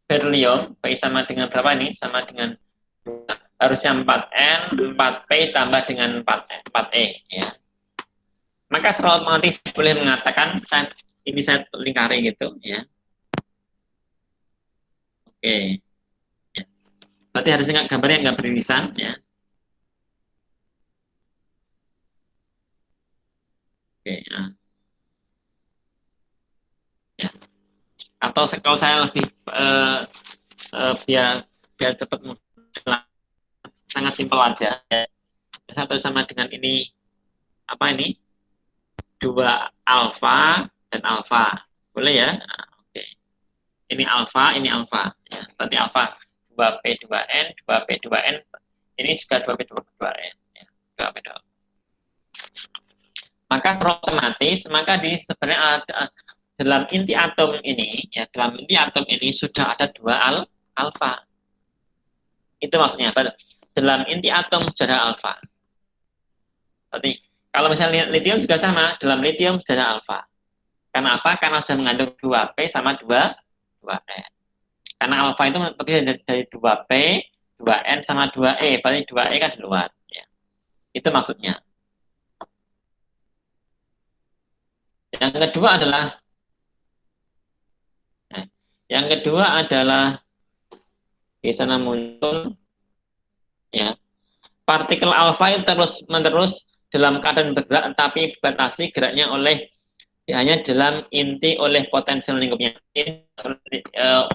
berlium, Pi sama dengan berapa ini? Sama dengan harusnya 4N, 4P tambah dengan 4E. Ya. Maka secara otomatis saya boleh mengatakan ini saya lingkari gitu. Ya. Oke. Ya. Berarti harusnya gambarnya nggak beririsan. Ya. Oke. Ya. Ya. Atau kalau saya lebih biar cepat mudah, sangat simpel aja. Ya. Satu sama dengan ini apa ini? 2 alfa dan alfa. Boleh ya? Nah, oke. Ini alfa, ini alfa. Ya, berarti alfa 2P2N, 2P2N. Ini juga 2P2N. Ya, 2P2. Maka secara otomatis, maka sebenarnya ada dalam inti atom ini, ya dalam inti atom ini sudah ada 2 alfa. Itu maksudnya apa? Dalam inti atom sudah ada alfa. Berarti kalau misalnya lithium juga sama, dalam lithium sudah ada alfa. Karena apa? Karena sudah mengandung 2P sama 2N. Karena alfa itu terdiri dari 2P, 2N sama 2E. Berarti 2E kan di luar. Ya. Itu maksudnya. Yang kedua adalah di sana muncul ya partikel alfa itu terus menerus dalam keadaan bergerak tapi dibatasi geraknya oleh hanya dalam inti oleh potensial lingkupnya,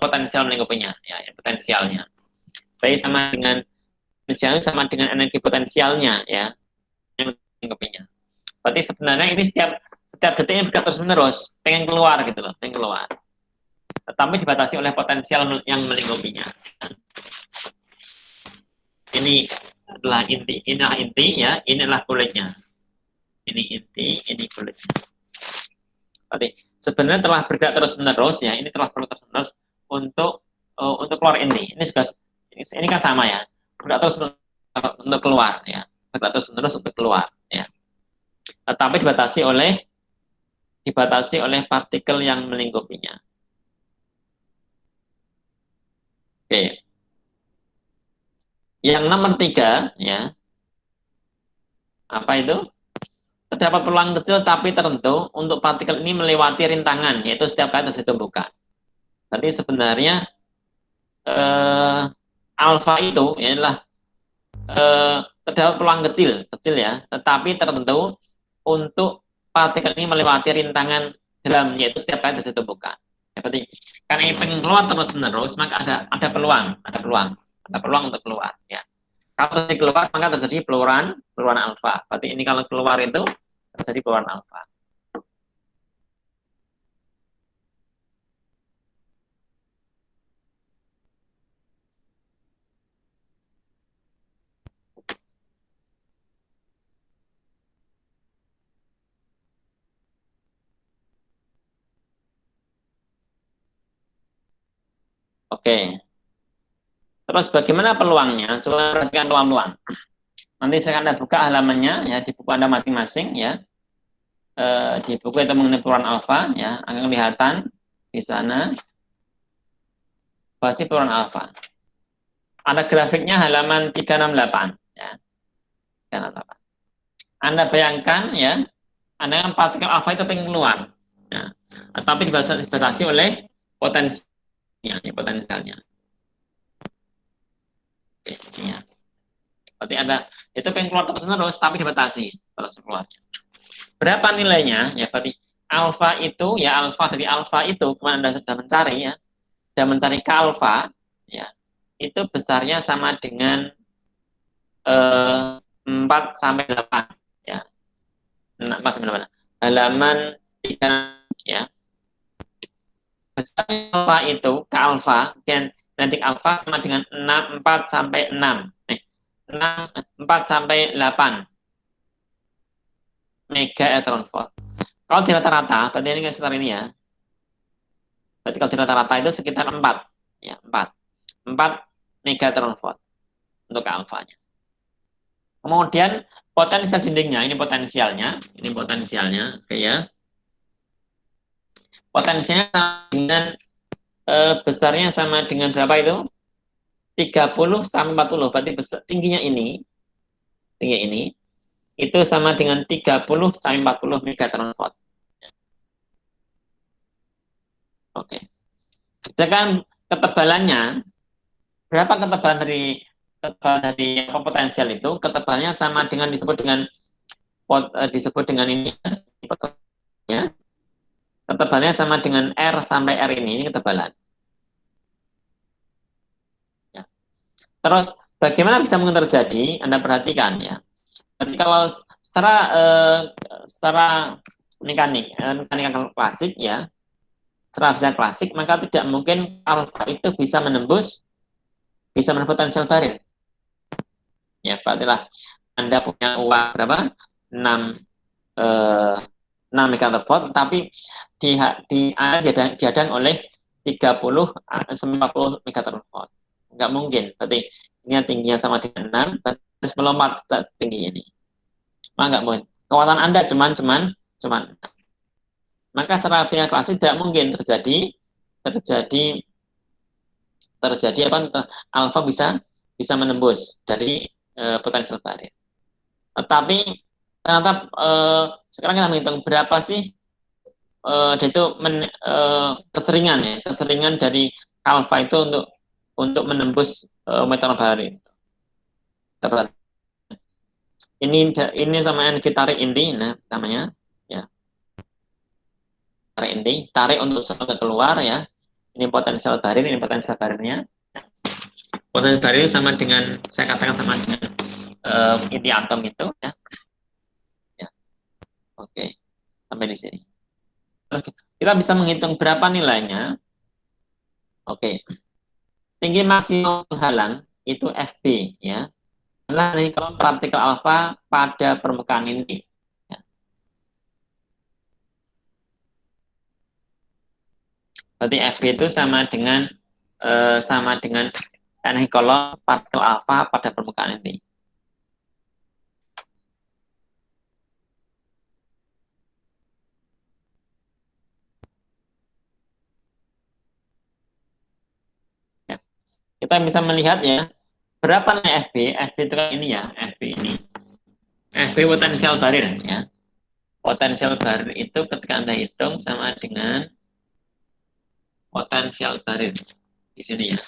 potensial lingkupnya, ya, potensialnya. Baik sama dengan potensialnya sama dengan energi potensialnya, ya, lingkupnya. Berarti sebenarnya ini setiap detiknya bergerak terus menerus, pengen keluar gitu loh, pengen keluar. Tetapi dibatasi oleh potensial yang melingkupinya. Ini adalah inti, inilah inti ya, inilah kulitnya. Ini inti, ini kulitnya. Berarti sebenarnya telah bergerak terus menerus ya, ini telah bergerak terus menerus untuk keluar inti. Ini kan sama ya, bergerak terus untuk keluar ya, bergerak terus menerus untuk keluar ya. Tetapi dibatasi oleh partikel yang melingkupinya. Oke. Yang nomor 3 ya, apa itu? Terdapat peluang kecil tapi tertentu untuk partikel ini melewati rintangan, yaitu setiap kali ditemukan. Berarti sebenarnya alfa itu adalah terdapat peluang kecil ya, tetapi tertentu untuk partikel ini melewati rintangan dalam, yaitu setiap kali ditemukan. Ya, berarti karena ini pengen keluar terus menerus, maka ada peluang untuk keluar. Ya. Kalau terjadi keluar, maka terjadi peluruan alfa. Berarti ini kalau keluar itu terjadi peluruan alfa. Oke. Terus bagaimana peluangnya? Coba perhatikan peluang-peluang. Nanti saya akan buka halamannya ya di buku Anda masing-masing ya. Di buku itu mengenai peluang alfa ya, akan kelihatan di sana pasti peluang alfa. Ada grafiknya halaman 368 ya. 368. Anda bayangkan ya, Anda yang partikel alfa itu pengen keluar. Ya. Tapi dibatasi oleh potensialnya. Oke, ya. Berarti itu pengen keluar terus menerus tapi dibatasi terus keluarnya. Berapa nilainya? Ya berarti alfa itu ya, alfa dari alfa itu kemana Anda sudah mencari ya, sudah mencari ke alfa ya, itu besarnya sama dengan 4 sampai 8 ya. 4 sampai 8. Halaman 3 ya. Besarnya alfa itu ke alfa dan nanti alfa sama dengan 4 sampai 6. 4 sampai 8 mega electron volt. Kalau di rata-rata, berarti ini sekitar ini ya. Berarti kalau di rata-rata itu sekitar 4 ya, 4 mega electron volt untuk alfanya. Kemudian potensial dindingnya, ini potensialnya, oke ya. Potensialnya dengan besarnya sama dengan berapa itu? 30 sampai 40. Berarti besar, tingginya ini itu sama dengan 30 sampai 40 megaton volt. Oke. Sedangkan ketebalannya, berapa ketebalan dari apa, potensial itu? Ketebalannya sama dengan disebut dengan ini ya. Ketebalannya sama dengan R sampai R ini ketebalan. Ya. Terus bagaimana bisa mungkin terjadi? Anda perhatikan ya. Jadi kalau secara mekanika klasik ya, secara fisika klasik, maka tidak mungkin alfa itu bisa menembus potensial barin. Ya, berartilah Anda punya uang berapa? 6 eh, 6 megawatt, tapi dihadang oleh 30 sampai 40 megawatt. Enggak mungkin. Berarti ini tingginya sama dengan 6, harus melompat tinggi ini. Maka enggak mungkin. Kekuatan Anda cuman maka secara fisika klasik tidak mungkin terjadi apa, alfa bisa menembus dari potensial barin. Tetapi ternyata sekarang kita menghitung berapa sih itu keseringan dari alfa itu untuk menembus meteor barin. Ini sama yang kita tarik inti, nah namanya ya, tarik inti, tarik untuk sampai keluar ya. Ini potensial barin, ini potensial barinnya. Potensial barin sama dengan, saya katakan sama dengan inti atom itu ya. Ya. Oke, sampai di sini. Kita bisa menghitung berapa nilainya. Oke. Tinggi maksimum penghalang itu FB ya. Adalah kalau partikel alfa pada permukaan inti. Ya. Berarti FB itu sama dengan energi kolom partikel alfa pada permukaan inti. Ya. Kita bisa melihat ya, berapa nih FB? FB itu kan ini ya, FB ini. FB potensial barin ya. Potensial barin itu ketika Anda hitung sama dengan potensial barin di sini ya.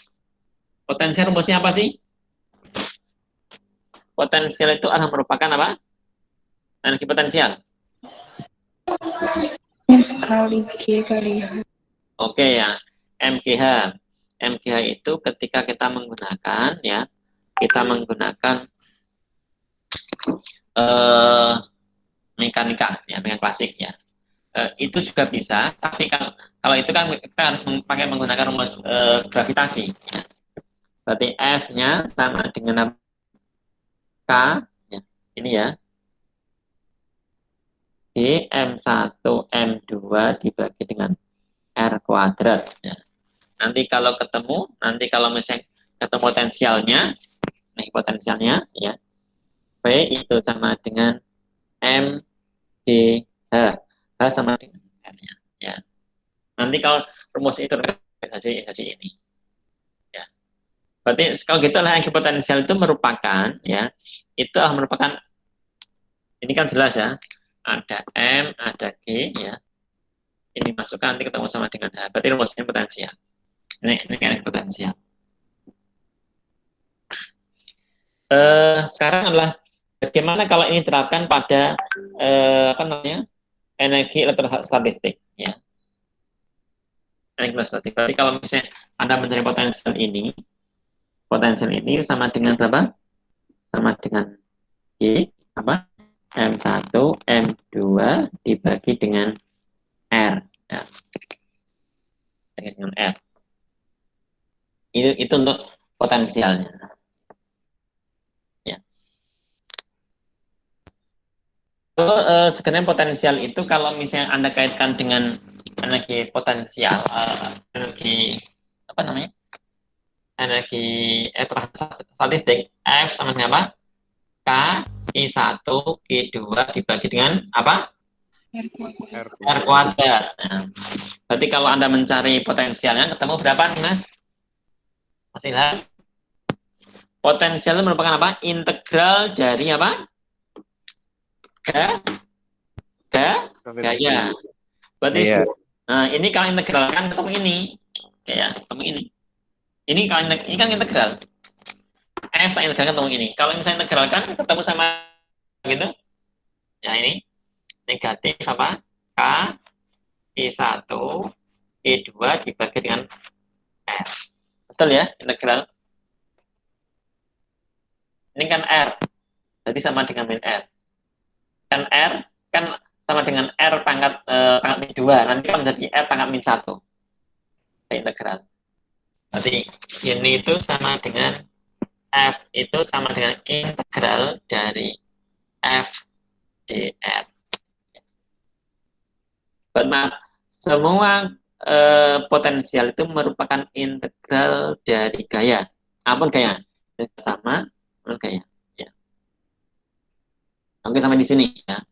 Potensial rumusnya apa sih? Potensial itu adalah merupakan apa? Energi potensial. M kali G kali H. Oke ya, MGH. MGH itu ketika kita menggunakan mekanika klasik ya. Itu juga bisa, tapi kalau itu kan kita harus menggunakan rumus gravitasi ya. Berarti F-nya sama dengan K ya. Ini ya. G M1 M2 dibagi dengan R kuadrat ya. Nanti kalau misalnya ketemu potensialnya ya, P itu sama dengan M G H. H sama dengan R-nya ya. Nanti kalau rumus itu jadi ini ya. Berarti kalau gitu lah, energi potensial itu merupakan ya, itu merupakan, ini kan jelas ya, ada M, ada G ya. Ini masukkan nanti ketemu sama dengan H. Berarti rumusnya potensial. Ini energi potensial. Sekarang adalah bagaimana kalau ini diterapkan pada energi elektrostatistik ya. Energi elektrostatistik. Berarti kalau misalnya Anda mencari potensial ini sama dengan berapa? Sama dengan G apa? M1 M2 dibagi dengan R ya. Dengan R. Itu untuk potensialnya. Sebenarnya potensial itu kalau misalnya Anda kaitkan dengan energi potensial, energi statistik, F sama dengan apa? K I1 Q2 dibagi dengan apa? R kuadrat. R kuadrat. Nah, berarti kalau Anda mencari potensialnya ketemu berapa nih Mas? Mas Ilham? Potensial itu merupakan apa? Integral dari apa? Ga, gaya. Berarti Iya. nah, ini kalau integralkan ketemu ini. Kayak ketemu ini. Ini kalau ini kan integral. F tak integralkan ketemu ini. Kalau misalnya integralkan ketemu sama gitu. Ya ini negatif apa? K I1 I2 dibagi dengan R. Betul ya, integral. Ini kan R. Jadi sama dengan min R. Kan R kan sama dengan R pangkat min 2. Nanti kan menjadi R pangkat min 1. Integral. Berarti ini itu sama dengan F itu sama dengan integral dari F dr. Maaf, semua potensial itu merupakan integral dari gaya. Apapun gaya, sama gaya. Ya. Oke, sampai di sini ya.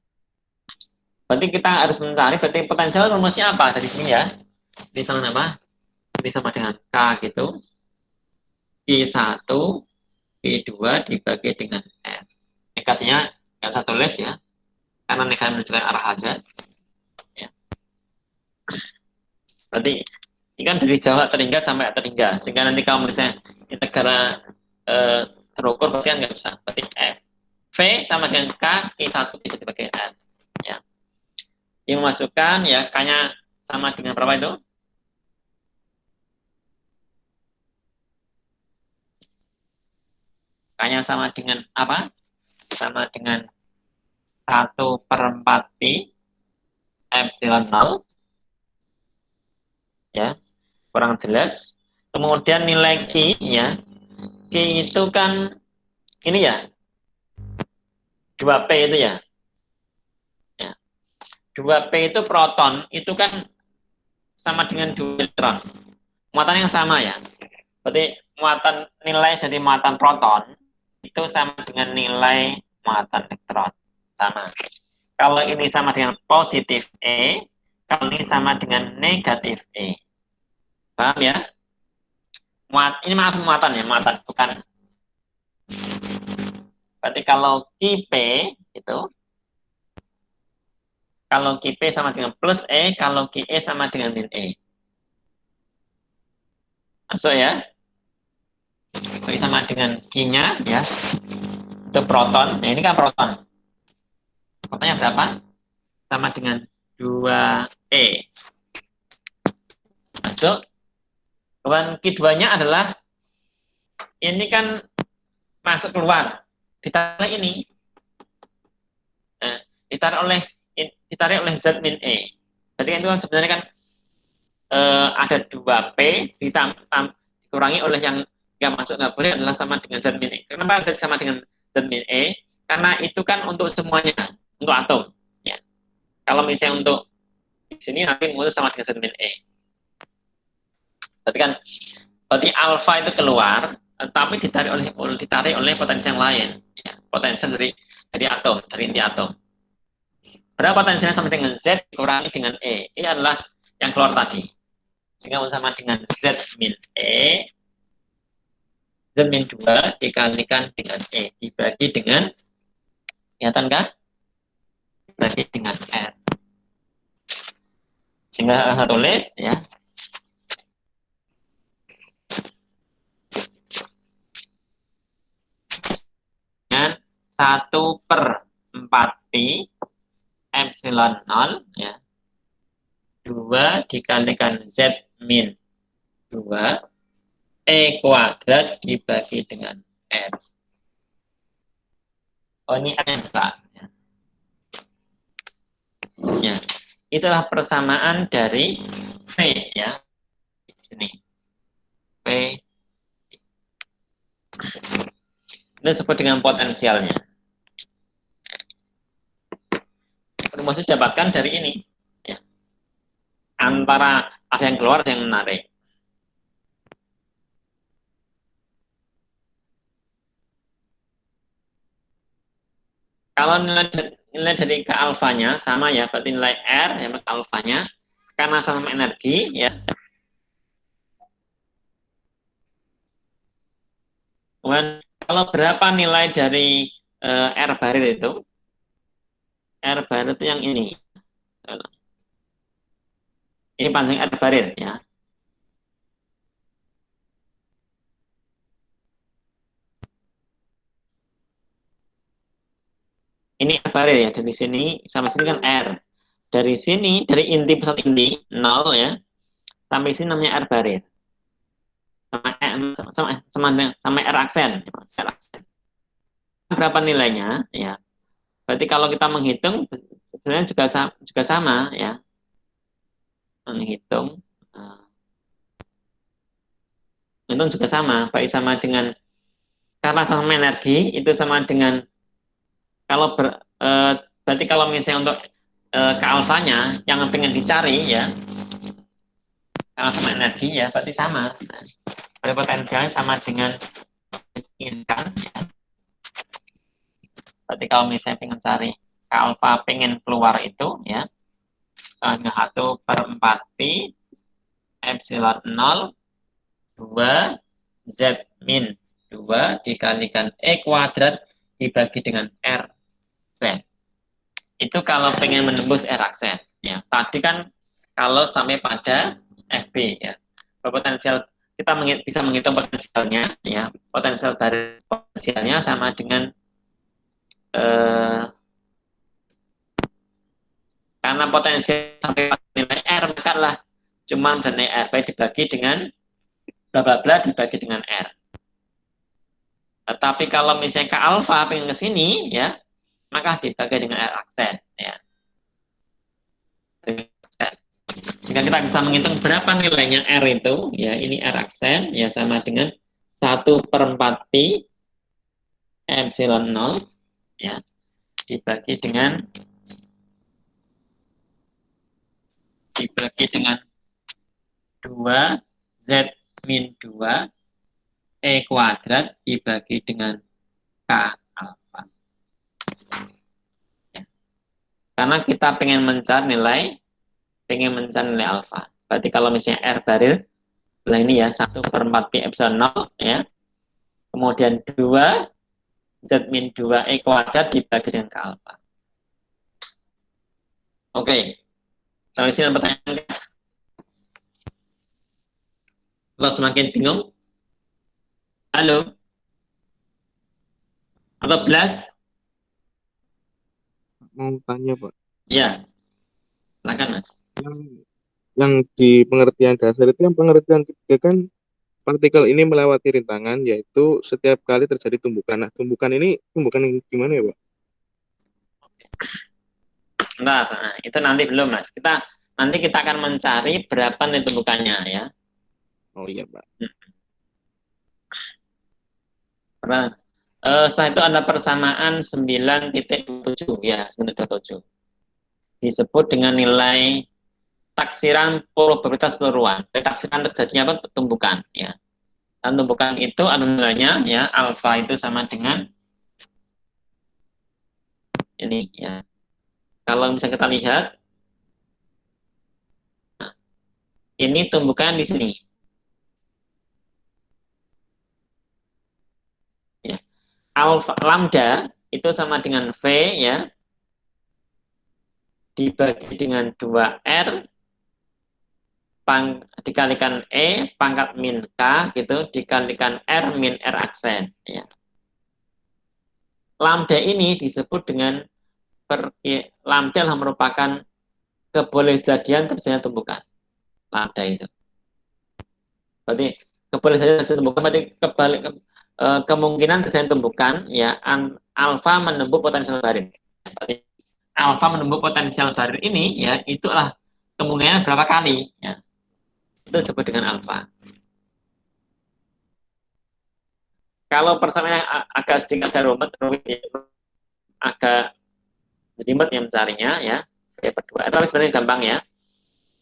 Berarti kita harus mencari berarti potensial rumusnya apa dari sini ya. Ini sama apa? Ini sama dengan K gitu. I1, I2 dibagi dengan R. Nekatnya nggak usah tulis ya. Karena nekat menunjukkan arah aja. Ya. Berarti ini kan dari Jawa terhingga sampai terhingga. Sehingga nanti kalau misalnya integral terukur berarti kan nggak bisa. Berarti F. V sama dengan K, I1 itu dibagi R. Ya. Ini memasukkan ya, K-nya sama dengan berapa itu? K-nya sama dengan apa? Sama dengan 1/4 pi epsilon 0. Ya, kurang jelas. Kemudian nilai Q ya. Q itu kan ini ya. 2P itu ya. Ya. 2P itu proton, itu kan sama dengan 2 elektron. Muatan yang sama ya. Berarti muatan nilai dari muatan proton itu sama dengan nilai muatan elektron. Sama. Kalau ini sama dengan positif E, kalau ini sama dengan negatif E. Paham ya? Ini maaf muatan ya, muatan bukan. Berarti kalau Qp itu kalau Qp sama dengan plus E, kalau Qe sama dengan min E. Masuk ya? Ini sama dengan Q-nya ya. Itu proton. Nah, ini kan proton. Protonnya berapa? Sama dengan 2E. Masuk. Kemudian Q2-nya adalah ini kan masuk keluar. Ditarik ini. Nah, ditarik oleh Z min E. Berarti itu kan sebenarnya kan ada 2P dikurangi oleh yang nggak masuk nggak boleh adalah sama dengan Z min E. Kenapa Z sama dengan Z min E? Karena itu kan untuk semuanya, untuk atom. Ya. Kalau misalnya untuk di sini nanti muncul sama dengan Z min E. Berarti alfa itu keluar, tapi ditarik oleh potensi yang lain. Ya. Potensi dari atom, dari inti atom. Berapa potensinya sama dengan Z dikurangi dengan E? Ini adalah yang keluar tadi. Sehingga sama dengan Z min E, Z min 2 dikalikan dengan E. Dibagi dengan, kelihatan kan? Dibagi dengan R. Sehingga saya tulis ya. Dengan 1/4 pi epsilon 0 ya. 2 dikalikan Z min 2 E kuadrat dibagi dengan R. Oh, ini R yang besar. Ya. Itulah persamaan dari V ya. Di sini. V. Itu disebut dengan potensialnya. Rumusnya didapatkan dari ini. Ya. Antara ada yang keluar, ada yang menarik. Kalau nilai dari K alfanya sama ya, berarti nilai R ya K alfanya karena sama energi ya. Kemudian kalau berapa nilai dari R barir itu? R barir itu yang ini. Ini panjang R barir ya. Ini R barir ya, dari sini sama sini kan R. Dari sini, dari inti pusat inti 0 ya, sampai sini namanya R barir. Sama R aksen. R aksen. Berapa nilainya ya? Berarti kalau kita menghitung sebenarnya juga sama ya. Menghitung itu juga sama, baik sama dengan karena sama energi itu sama dengan kalau berarti kalau misalnya untuk ke alfanya yang pengen dicari ya karena sama energi ya berarti sama. Berarti potensialnya sama dengan diinginkan ya. Berarti kalau misalnya pengen cari K alfa pengen keluar itu ya sama dengan 1/4 pi epsilon 0 2 Z min 2 dikalikan E kuadrat dibagi dengan R aksen. Itu kalau pengen menembus R aksen. Ya, tadi kan kalau sampai pada FB ya. Potensial kita bisa menghitung potensialnya ya. Potensial dari potensialnya sama dengan karena potensial sampai pada nilai R maka lah cuma nilai R baik dibagi dengan bla bla bla dibagi dengan R. Tapi kalau misalnya ke alfa pengen ke sini ya, maka dibagi dengan R aksen ya. Sehingga kita bisa menghitung berapa nilainya R itu ya, ini R aksen ya sama dengan 1/4 pi epsilon 0 ya dibagi dengan 2 Z min 2 E kuadrat dibagi dengan K alfa. Ya. Karena kita pengen mencari nilai alfa. Berarti kalau misalnya R barir, nah ini ya 1/4 pi epsilon 0 ya. Kemudian 2 Z min 2 E kuadrat dibagi dengan K alfa. Oke. Sampai sini pertanyaan. Kalau semakin bingung, halo? Atau belas? Mau tanya Pak, Ya, silakan Mas. yang di pengertian dasar itu yang pengertian ketiga kan partikel ini melewati rintangan yaitu setiap kali terjadi tumbukan. Nah, tumbukan ini tumbukan yang gimana ya Pak? Nah, itu nanti belum Mas. Nanti kita akan mencari berapa nilai tumbukannya ya. Oh iya Pak. Setelah itu ada persamaan 9.7 ya, 9.7. Disebut dengan nilai taksiran probabilitas peluruan. Taksiran terjadinya apa? Tumbukan ya. Dan tumbukan itu ada nilainya ya, alfa itu sama dengan ini ya. Kalau misalnya kita lihat nah, ini tumbukan di sini. Ya. Alfa lambda itu sama dengan V ya dibagi dengan 2R dikalikan E pangkat min K gitu dikalikan R min R aksen ya. Lambda ini disebut dengan lambda adalah merupakan kebolehjadian terjadinya tumbukan. Lambda itu. Berarti kebolehjadian terjadinya tumbukan berarti kemungkinan terjadinya tumbukan ya alfa menembus potensial barir. Berarti alfa menembus potensial barir ini ya itulah kemungkinan berapa kali ya. Itu disebut dengan alfa. Kalau persamaan agak sedikit agak rumit ya, agak jelimet yang mencarinya ya. Berdua itu sebenarnya gampang ya.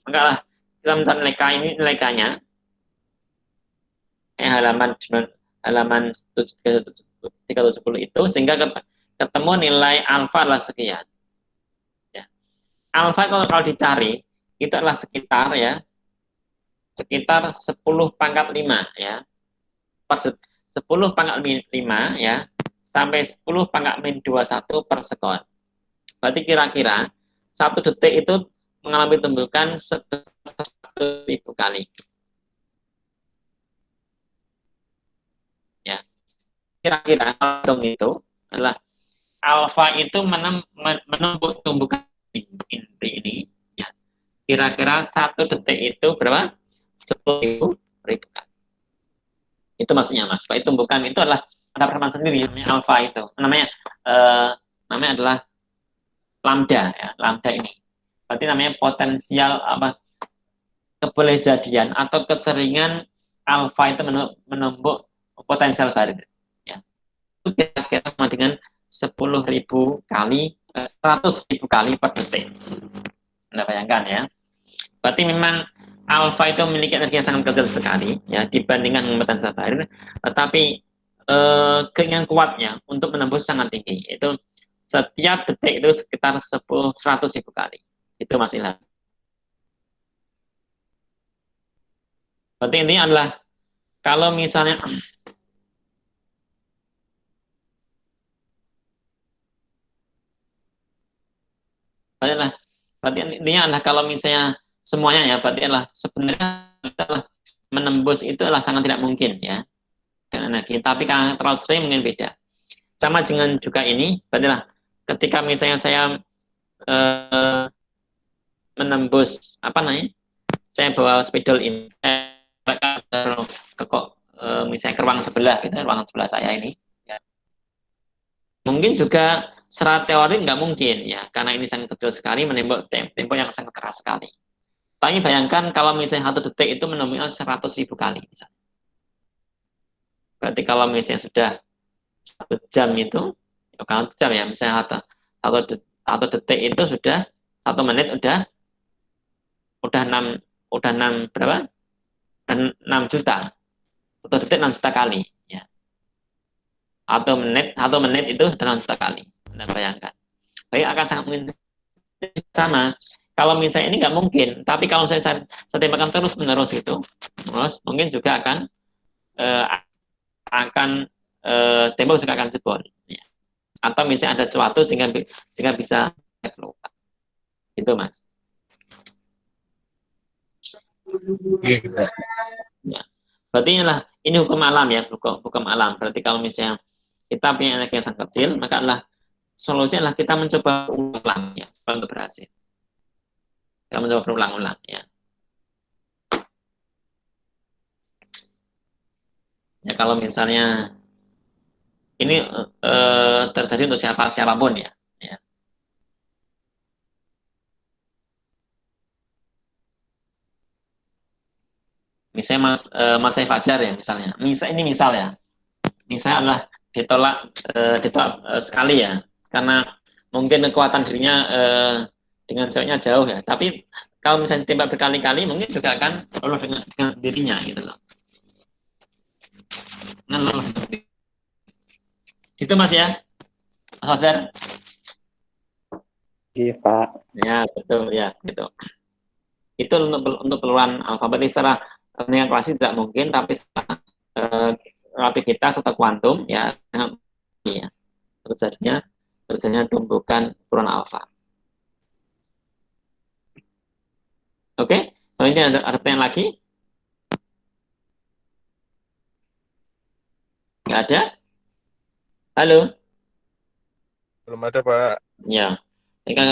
Maka lah kita mencari nilai K-nya halaman 370 itu sehingga ketemu nilai alfa adalah sekian. alfa kalau dicari itu adalah sekitar 10 pangkat 5 ya. 10 pangkat 5 ya sampai 10 pangkat min 21 per sekon. Berarti kira-kira 1 detik itu mengalami tumbukan sebesar 1.000 kali. Ya, kira-kira hitung itu adalah alfa itu menumpuk tumbukan inti ini. Ya, kira-kira 1 detik itu berapa? 10.000 kali. Itu maksudnya Mas. Pak tumbukan itu adalah ada persamaan sendiri namanya alfa itu. Namanya adalah lambda ya, lambda ini. Berarti namanya potensial kebolehjadian atau keseringan alfa itu menumpuk potensial baru. Ya. Itu kira-kira sama dengan 10.000 kali 100.000 kali per detik. Anda bayangkan ya. Berarti memang alfa itu memiliki energi yang sangat kecil sekali ya dibandingkan dengan potensial baru, tetapi keinginan kuatnya untuk menembus sangat tinggi. Itu setiap detik itu sekitar 100.000 kali. Itu Mas Ilham. Berarti intinya adalah kalau misalnya berarti intinya adalah kalau misalnya semuanya ya berarti adalah sebenarnya adalah menembus itu adalah sangat tidak mungkin ya dengan energi. Tapi karena terlalu sering mungkin beda. Sama dengan juga ini, berarti lah ketika misalnya saya menembus apa namanya, saya bawa spidol ini ke misalnya ke ruang sebelah gitu, ruangan sebelah saya ini, ya. Mungkin juga secara teori nggak mungkin ya, karena ini sangat kecil sekali menembak tempo yang sangat keras sekali. Tapi bayangkan kalau misalnya 1 detik itu menembaknya 100.000 kali misalnya. Berarti kalau misalnya sudah 1 jam itu, kalau 1 jam ya, misalnya satu detik itu sudah 1 menit udah 6 berapa? 6 juta. 1 detik 6 juta kali ya. Satu menit itu 6 juta kali. Anda bayangkan. Baik akan sangat mungkin sama. Kalau misalnya ini nggak mungkin, tapi kalau saya tembakan terus menerus itu, terus mungkin juga akan eh, tembok juga akan jebol. Ya. Atau misalnya ada sesuatu sehingga bisa keluar. Itu Mas. Ya. Berarti ini hukum alam ya, hukum alam. Berarti kalau misalnya kita punya energi yang sangat kecil, maka solusinya adalah kita mencoba ulang ya, untuk berhasil. Kita mencoba berulang-ulang ya. Ya kalau misalnya ini terjadi untuk siapapun ya. Ya. Misalnya Mas Fajar ya misalnya. Ini misal ya. Misalnya adalah ditolak sekali ya. Karena mungkin kekuatan dirinya dengan ceweknya jauh ya. Tapi kalau misalnya tembak berkali-kali mungkin juga akan lolos dengan sendirinya gitu loh. Gitu Mas ya. Mas Fajar. Iya Pak. Ya betul ya gitu. Itu untuk keluaran alfabet secara dengan klasik tidak mungkin, tapi secara relativitas atau kuantum ya, ya terjadinya tumbukan ukuran alfa. Oke, selanjutnya ada pertanyaan lagi? Nggak ada? Halo? Belum ada, Pak. Ya,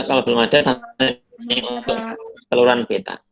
kalau belum ada sampai untuk keluaran beta.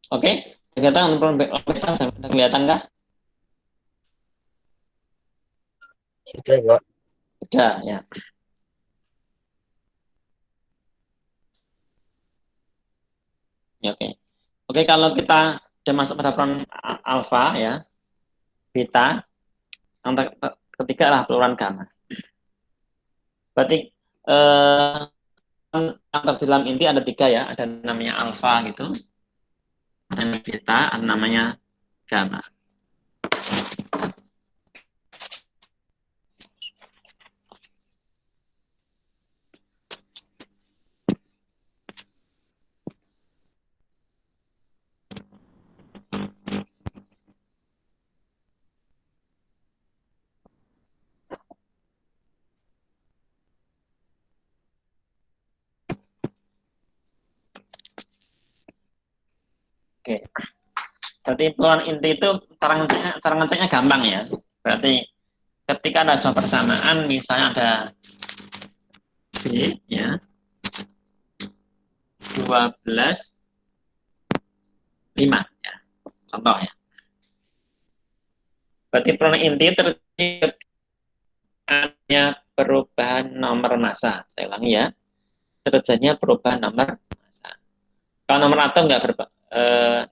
Oke, kelihatan untuk peron beta udah kelihatan kah? Sudah, Pak. Udah ya. Ya, oke. Oke, kalau kita sudah masuk pada peron alfa ya, beta, yang ketiga adalah peluruan gamma. Berarti yang terdalam inti ada tiga ya, ada namanya alfa gitu, ada namanya beta, ada namanya gamma. Oke, berarti peluruan inti itu cara ngeceknya gampang ya. Berarti ketika ada sebuah persamaan, misalnya ada B ya, 12, 5 ya, contoh ya. Berarti peluruan inti terjadi hanya perubahan nomor massa. Saya ulangi ya, terjadinya perubahan nomor massa. Kalau nomor atom nggak berubah,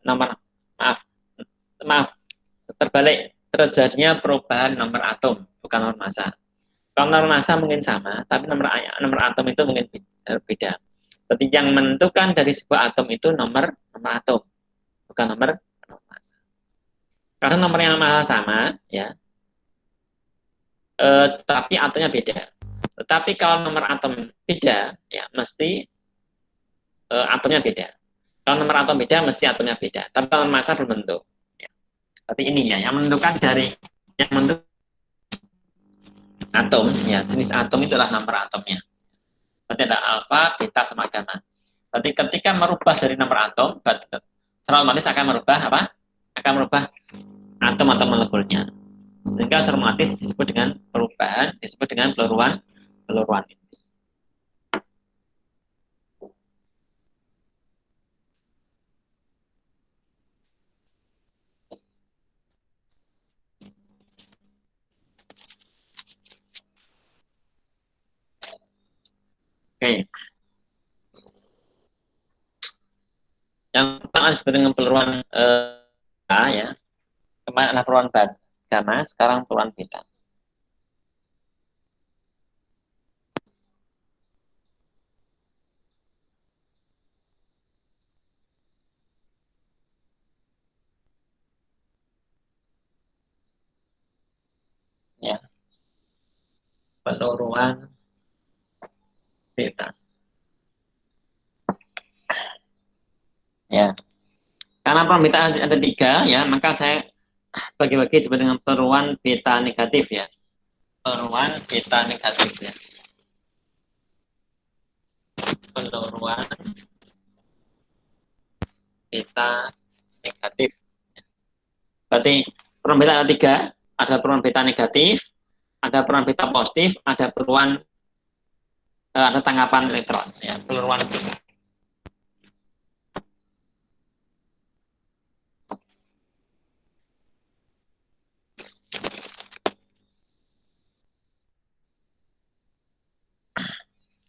nomor maaf maaf terbalik, terjadinya perubahan nomor atom bukan nomor massa. Kalau nomor massa mungkin sama, tapi nomor atom itu mungkin beda. Berarti yang menentukan dari sebuah atom itu nomor atom, bukan nomor massa. Karena nomor yang sama ya, tapi atomnya beda. Tetapi kalau nomor atom beda, ya mesti atomnya beda. Kalau nomor atom beda, mesti atomnya beda. Tapi kalau massa belum tentu. Ya. Berarti ini ya, yang menentukan atom, ya jenis atom itu adalah nomor atomnya. Berarti ada alfa, beta, sama gamma. Berarti ketika merubah dari nomor atom, secara otomatis akan merubah apa? Akan merubah atom atau molekulnya. Sehingga secara otomatis disebut dengan perubahan, disebut dengan peluruan inti. Oke. Yang pertama disebut dengan peluruan A ya. Kemarin adalah peluruan gamma, sekarang peluruan beta. Ya, peluruan beta. Ya, karena peluruan beta ada tiga ya, maka saya bagi-bagi disebut dengan peluruan beta negatif ya. Peluruan beta negatif ya. Peluruan beta negatif. Berarti peluruan beta ada tiga, ada peluruan beta negatif, ada peluruan beta positif, ada peluruan ada tangkapan elektron ya, peluruan beta.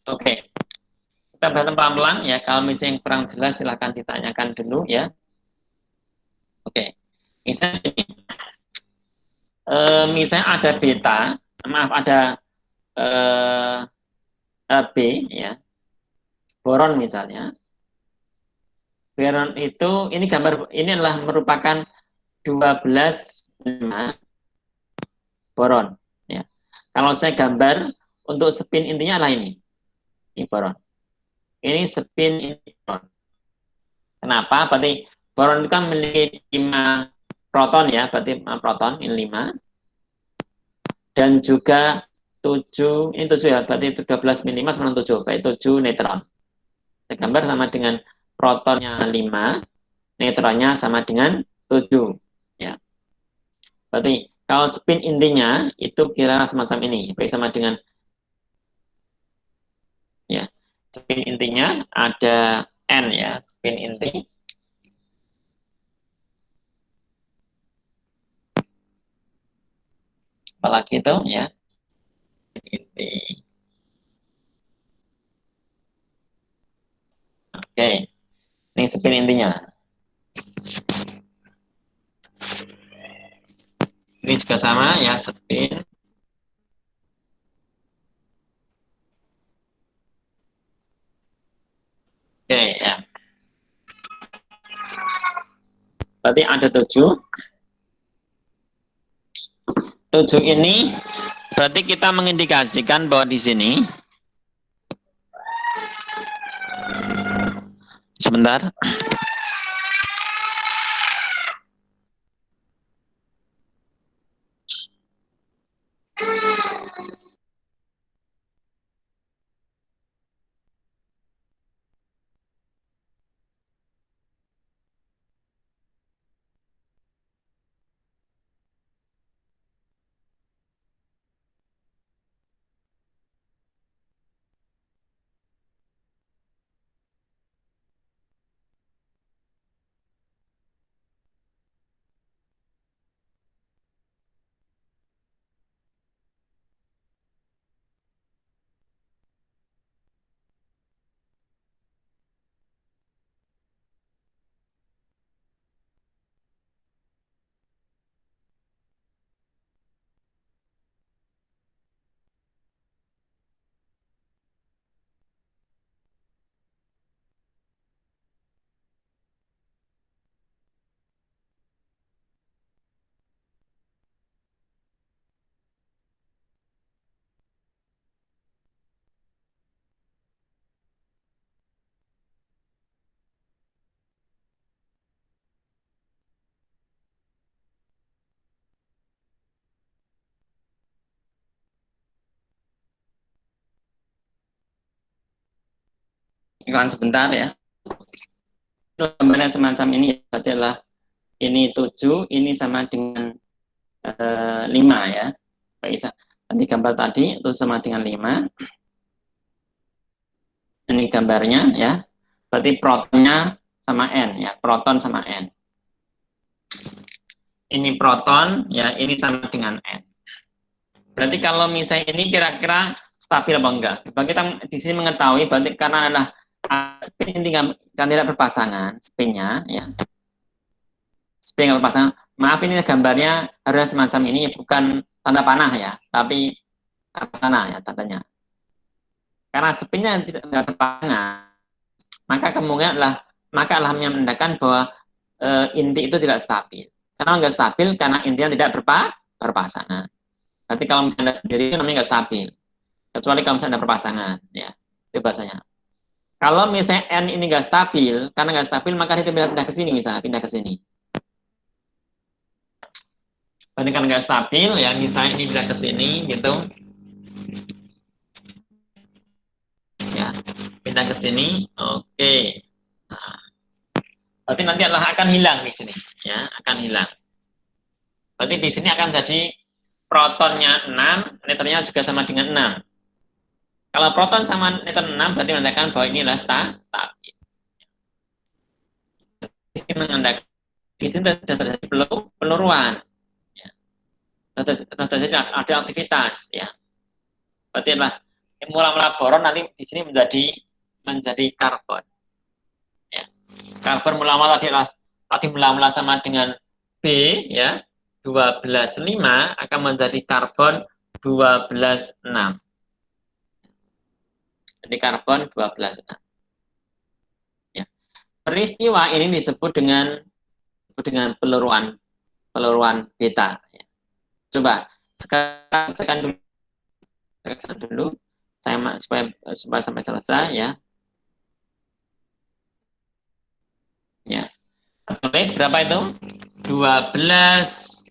Oke, kita berantem pelan-pelan ya. Kalau misalnya yang kurang jelas silahkan ditanyakan dulu ya. Oke, misalnya ini, misalnya ada beta, maaf ada B ya, boron misalnya. Boron itu ini gambar ini adalah merupakan 12,5 boron ya. Kalau saya gambar untuk spin intinya adalah ini. Ini boron. Ini spin ini boron. Kenapa? Berarti boron itu kan memiliki 5 proton ya, berarti 5 proton, ini 5. Dan juga 7, ini 7 ya, berarti itu 12 min 5 sama 7, berarti 7 neutron. Saya gambar sama dengan protonnya 5, neutronnya sama dengan 7. Ya. Berarti kalau spin intinya itu kira semacam ini, berarti sama dengan ya, spin intinya ada N ya, spin inti apalagi itu ya. Inti. Oke, ini spin intinya. Ini juga sama ya, spin. Oke ya. Berarti ada 7. 7 ini berarti kita mengindikasikan bahwa di sini sebentar. Iklan sebentar ya. Gambarnya semacam ini adalah ini 7, ini sama dengan 5 ya. Baik, tadi gambar tadi itu sama dengan 5. Ini gambarnya ya. Berarti protonnya sama N ya, proton sama N. Ini proton ya, ini sama dengan N. Berarti kalau misalnya ini kira-kira stabil apa enggak? Bagi kita di sini mengetahui berarti karena adalah spin ini kan tidak berpasangan, spinnya ya. Spin yang berpasangan. Maaf ini gambarnya harus semacam ini, bukan tanda panah ya, tapi apa sana ya tandanya. Karena spinnya tidak berpasangan, maka kemungkinan maka menandakan bahwa inti itu tidak stabil. Karena nggak stabil karena intinya tidak berpasangan. Berarti kalau misalnya sendiri itu namanya nggak stabil. Kecuali kalau misalnya ada berpasangan, ya itu bahasanya. Kalau misalnya N ini nggak stabil, karena nggak stabil maka dia pindah ke sini, misalnya pindah ke sini. Berarti kan nggak stabil ya, misalnya ini pindah ke sini gitu. Ya, pindah ke sini, oke. Nah, berarti nanti akan hilang di sini, ya, akan hilang. Berarti di sini akan jadi protonnya 6, neutronnya juga sama dengan 6. Kalau proton sama neutron 6 berarti menandakan bahwa ini adalah stabil. Di sini menandakan di sini terjadi peluruan. Ya. Terjadi ada aktivitas, ya. Berarti adalah mula-mula boron nanti di sini menjadi karbon. Ya. Karbon mula-mula tadi mula-mula sama dengan B ya, 12,5 akan menjadi karbon 12,6. Jadi karbon 12,6. Ya. Peristiwa ini disebut dengan peluruan beta. Ya. Coba sekarang dulu supaya sampai selesai ya. Ya. Tulis berapa itu? 12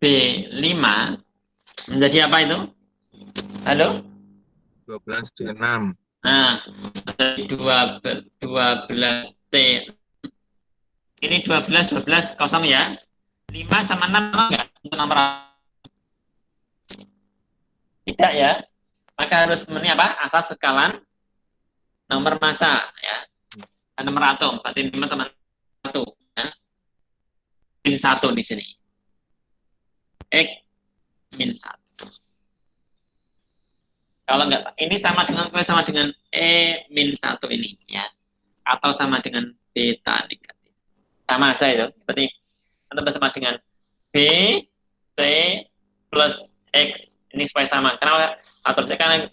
B5 menjadi apa itu? Halo? 12 dengan 6. Nah, jadi 12 C. Ini 12 kosong ya. 5 sama 6 enggak? Untuk nomor tidak ya. Maka harus memenuhi apa? Asas sekalan nomor massa ya. Dan nomor atom. Berarti 5 teman 1 ya. Ini 1 di sini. X min 1. Kalau enggak, ini sama dengan E min 1 ini, ya. Atau sama dengan beta negatif. Sama aja itu. Berarti tetap sama dengan B, C, plus X. Ini supaya sama. Kenapa? Atau karena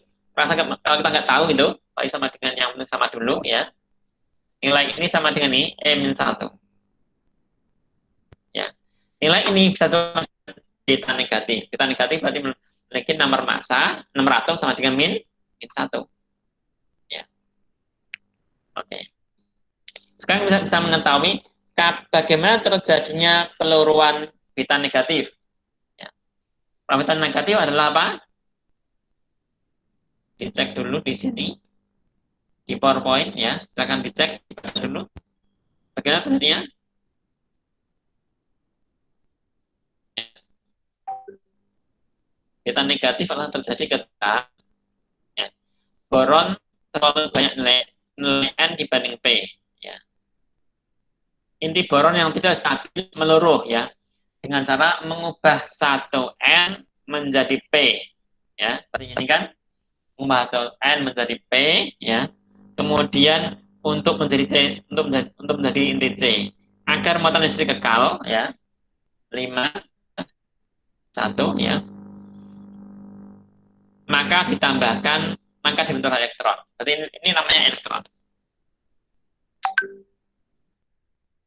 kalau kita nggak tahu gitu, supaya sama dengan yang penting sama dulu, ya. Nilai ini sama dengan ini, E min 1. Ya. Nilai ini bisa dengan beta negatif. Beta negatif berarti memiliki nomor massa, nomor atom sama dengan min 1. Ya. Oke. Sekarang bisa mengetahui bagaimana terjadinya peluruan beta negatif. Ya. Beta negatif adalah apa? Dicek dulu di sini. Di PowerPoint, ya. Silakan dicek dulu. Bagaimana terjadinya? Beta negatif adalah terjadi ketika, ya, boron terlalu banyak nilai N dibanding P, ya. Inti boron yang tidak stabil meluruh, ya, dengan cara mengubah 1 N menjadi P, ya. Seperti ini kan, mengubah 1 N menjadi P, ya. Kemudian untuk menjadi C, untuk menjadi inti C, agar muatan listrik kekal, ya, 5 1, ya, maka dibentuk elektron. Berarti ini namanya elektron.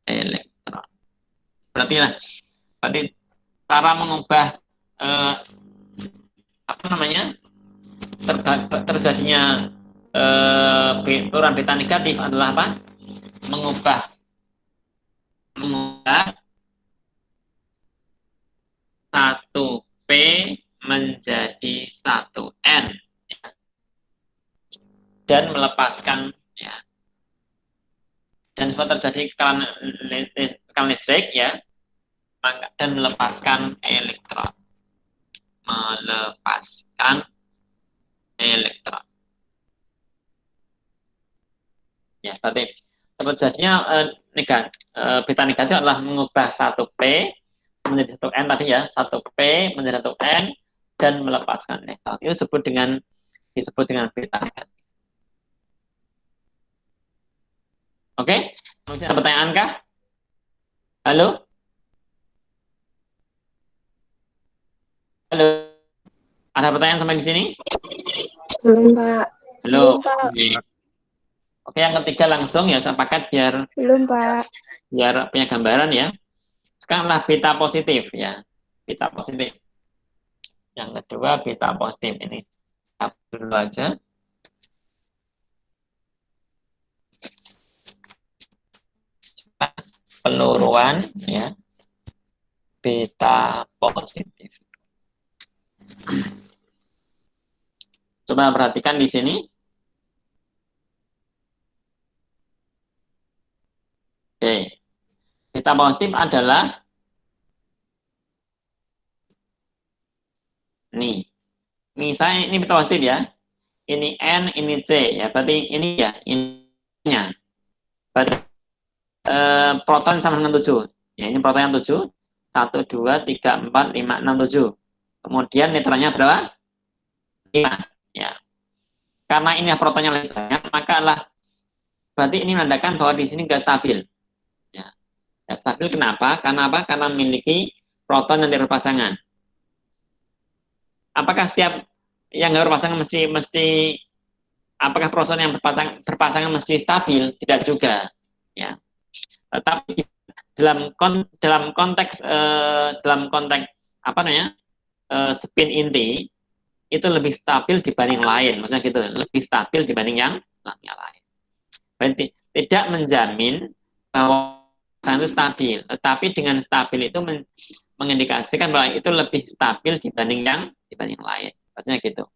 Elektron. Berarti cara mengubah terjadinya peluruan beta negatif adalah apa? Mengubah 1 P menjadi 1 N, ya. Dan melepaskan, ya, dan setelah terjadi tekanan listrik, ya, dan melepaskan elektron, ya. Berarti terjadinya beta negatif adalah mengubah 1 P menjadi 1 N tadi, ya, 1 P menjadi 1 N dan melepaskan elektron. Itu disebut dengan beta negatif. Oke? Masih ada pertanyaan kah? Halo? Halo? Ada pertanyaan sampai di sini? Belum, Pak. Halo? Oke, yang ketiga langsung, ya, sepakat biar Belum, Pak. biar punya gambaran, ya. Sekarang lah beta positif, ya. Beta positif. Yang kedua beta positif, ini dulu aja. Peluruan, ya, beta positif. Coba perhatikan di sini. Oke. Beta positif adalah nih. Misalnya ini beta positif, ya. Ini N, ini C, ya. Berarti ini, ya, ininya. Berarti proton sama dengan 7. Ya, ini proton yang 7. 1, 2, 3, 4, 5, 6, 7. Kemudian neutronnya berapa? 5. Ya. Karena ini protonnya lebih banyak, maka berarti ini menandakan bahwa di sini nggak stabil. Ya. Nggak stabil kenapa? Karena apa? Karena memiliki proton yang berpasangan. Apakah setiap yang nggak berpasangan mesti apakah proton yang berpasangan mesti stabil? Tidak juga. Ya. Tetapi dalam konteks apa namanya, spin inti itu lebih stabil dibanding lain, maksudnya gitu, lebih stabil dibanding yang lain. Berarti tidak menjamin bahwa itu stabil, tetapi dengan stabil itu mengindikasikan bahwa itu lebih stabil dibanding yang lain, maksudnya gitu.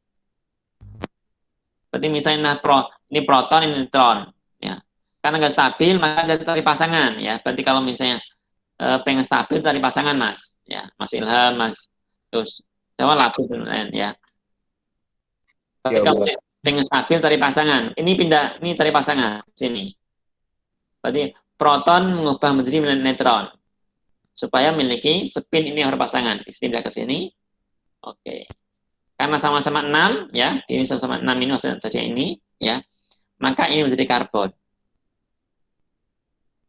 Berarti misalnya ini proton, ini neutron, ya. Karena nggak stabil maka cari pasangan, ya. Berarti kalau misalnya pengen stabil cari pasangan, Mas, ya, Mas Ilham, Mas terus Jawa Lapis dan lain, ya. Tapi kalau pengen stabil cari pasangan, ini cari pasangan sini. Berarti proton mengubah menjadi neutron supaya memiliki spin ini yang berpasangan. Di sini pindah ke sini. Oke. Karena sama-sama 6 ya, ini sama-sama 6 ini maksudnya saja ini ya. Maka ini menjadi karbon.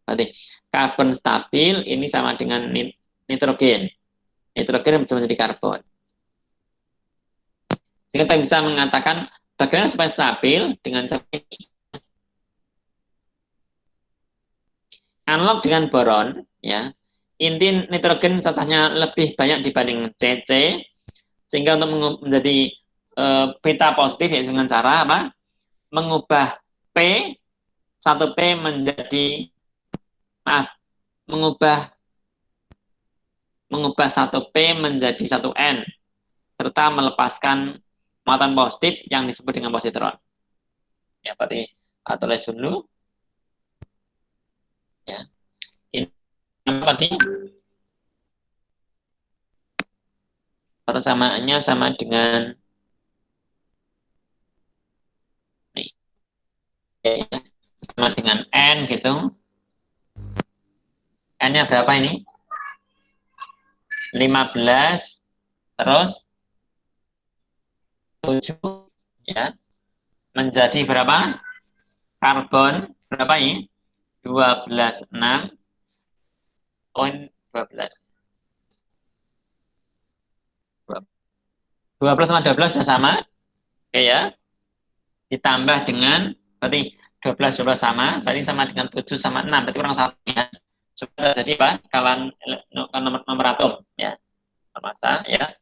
Berarti karbon stabil ini sama dengan nitrogen. Nitrogen bisa menjadi karbon. Sehingga kita bisa mengatakan bagaimana supaya stabil dengan seperti ini. Analog dengan boron, ya, inti nitrogen cacahnya lebih banyak dibanding CC, sehingga untuk menjadi beta positif ya dengan cara apa? Mengubah P 1P menjadi mengubah 1P menjadi 1N serta melepaskan muatan positif yang disebut dengan positron. Ya, berarti tulis dulu. Ya. Ini tadi persamaannya sama dengan nih, ya, sama dengan N gitu. N-nya berapa ini? 15 terus 7 ya. Menjadi berapa? Karbon berapa ini? 12,6 12 sama 12 sudah sama. Oke ya. Ditambah dengan berarti 12 sama, berarti sama dengan 7 sama 6, berarti kurang 1 ya. Supaya jadi apa? Kalan nomor atom ya. Masa ya.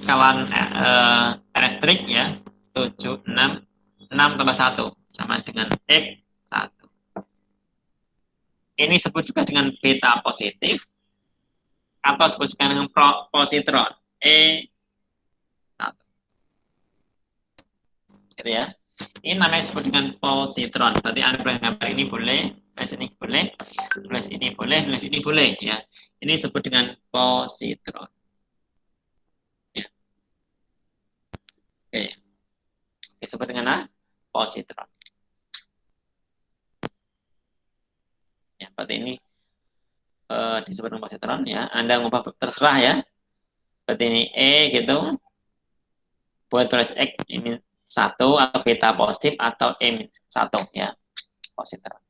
Kalan elektrik ya. 7 6 tambah 1 sama dengan X1. Ini disebut juga dengan beta positif atau disebut juga dengan positron E1. Gitu ya. Ini namanya disebut dengan positron. Berarti Anda boleh gambar ini boleh, tulis ini boleh, tulis ini boleh, tulis ini boleh ya. Ini disebut dengan positron. Ya. Oke. Disebut dengan positron. Ya, berarti ini disebut dengan positron ya. Anda ngubah terserah ya. Berarti ini E gitu. Buat tulis X ini 1 atau beta positif atau E-1 ya. Positron.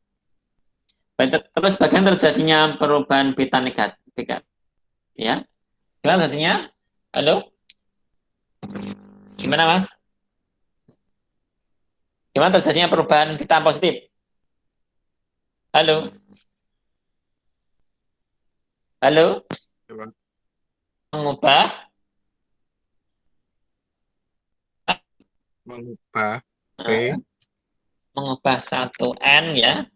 Terus bagaimana terjadinya perubahan beta negatif ya? Gimana hasilnya? Halo? Gimana Mas? Gimana terjadinya perubahan beta positif? Halo? Halo? Mengubah P mengubah 1N ya.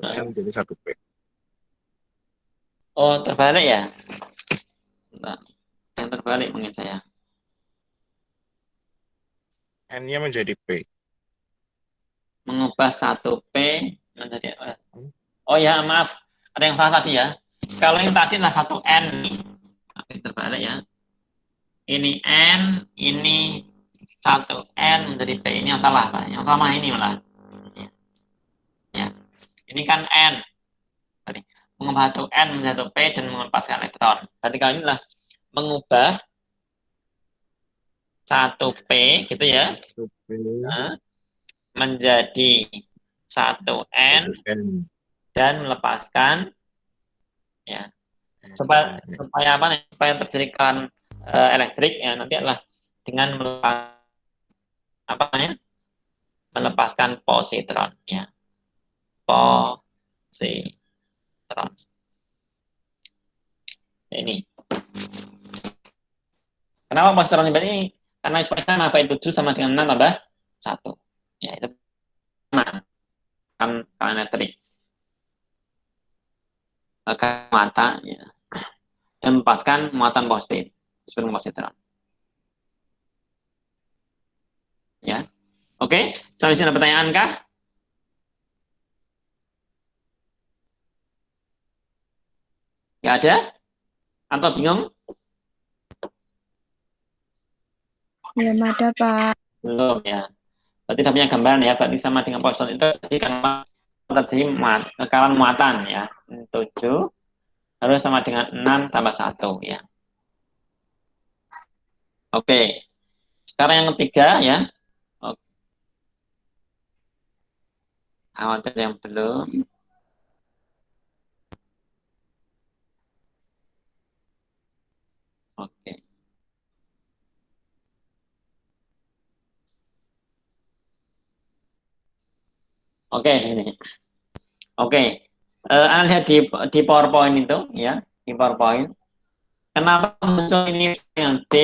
N jadi 1P. Oh, terbalik ya? Nah, yang terbalik mungkin saya. N-nya menjadi P. Mengubah 1P menjadi oh ya, maaf. Ada yang salah tadi ya. Kalau yang tadi adalah 1N nih. Terbalik ya. Ini N, ini 1N menjadi P. Ini yang salah, Pak. Yang sama ini malah. Ya. Ini kan N. Tadi mengubah 1N menjadi 1P dan melepaskan elektron. Berarti kalau inilah mengubah 1P gitu ya. 1P. Nah, menjadi 1N dan melepaskan ya. Supaya apa nih? Supaya terjadikan elektrik ya nanti adalah dengan melepaskan positron ya. Positron. Ini. Kenapa positron ini? Karena sama apa itu 7 sama dengan 6 tambah 1. Ya, itu sama. Kan elektrik. Maka mata ya. Dan melepaskan muatan positif seperti positron. Ya. Oke, sampai sini ada pertanyaan kah? Nggak ada? Atau bingung? Belum ada, Pak. Belum ya. Berarti tidak punya gambaran ya. Berarti sama dengan positron itu jadi karena terjadi kekalan muatan ya. 7 harus sama dengan 6 tambah 1 ya. Oke. Sekarang yang ketiga ya. Oke. Khawatir yang belum. Oke. Oke, di sini. Oke. Anda lihat di PowerPoint itu ya, di PowerPoint. Kenapa muncul ini dengan B,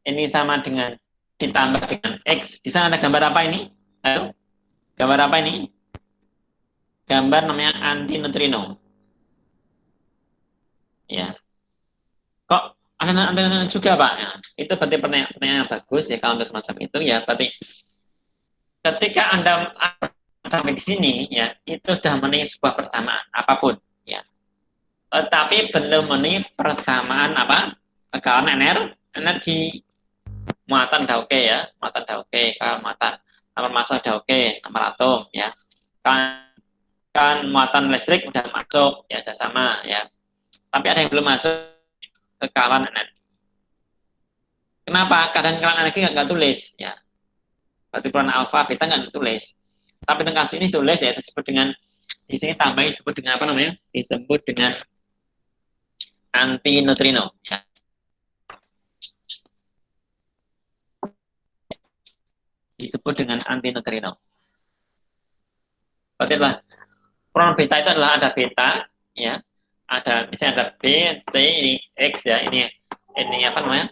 ini sama dengan ditambah dengan X. Di sana ada gambar apa ini? Ayo, gambar apa ini? Gambar namanya antineutrino. Ya. Kok antineutrino juga, Pak? Ya, itu berarti pertanyaan yang bagus ya kalau untuk semacam itu ya. Berarti ketika Anda sampai di sini ya, itu sudah memenuhi sebuah persamaan apapun ya. Tapi belum memenuhi persamaan apa? Tekanan energi. Muatan udah oke ya, muatan udah oke, kalau muatan nomor massa udah oke, nomor atom ya. Kan muatan listrik udah masuk ya, udah sama ya. Tapi ada yang belum masuk, tekanan energi. Kenapa? Kadang tekanan energi nggak tulis ya. Berarti peran alfa beta nggak tulis. Tapi dengan kasus ini tulis ya, disebut dengan di sini tambahin disebut dengan apa namanya? Disebut dengan antineutrino ya. Disebut dengan antineutrino. Berarti adalah peran beta itu adalah ada beta ya. Ada misalnya ada B, C, ini X ya, ini apa namanya?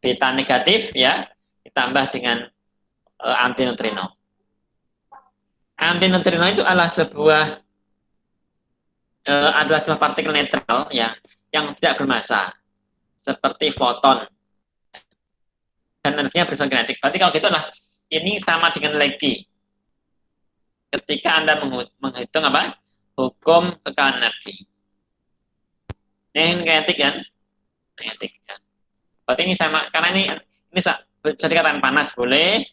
Beta negatif ya, ditambah dengan antineutrino. Antineutrino itu adalah sebuah partikel netral ya, yang tidak bermassa seperti foton dan energinya bersifat kinetik. Berarti kalau gitu lah, ini sama dengan lagi ketika Anda menghitung apa? Hukum tekanan energi. Ini kinetik kan? Kinetik ya. Berarti ini sama, karena ini bisa dikatakan panas boleh,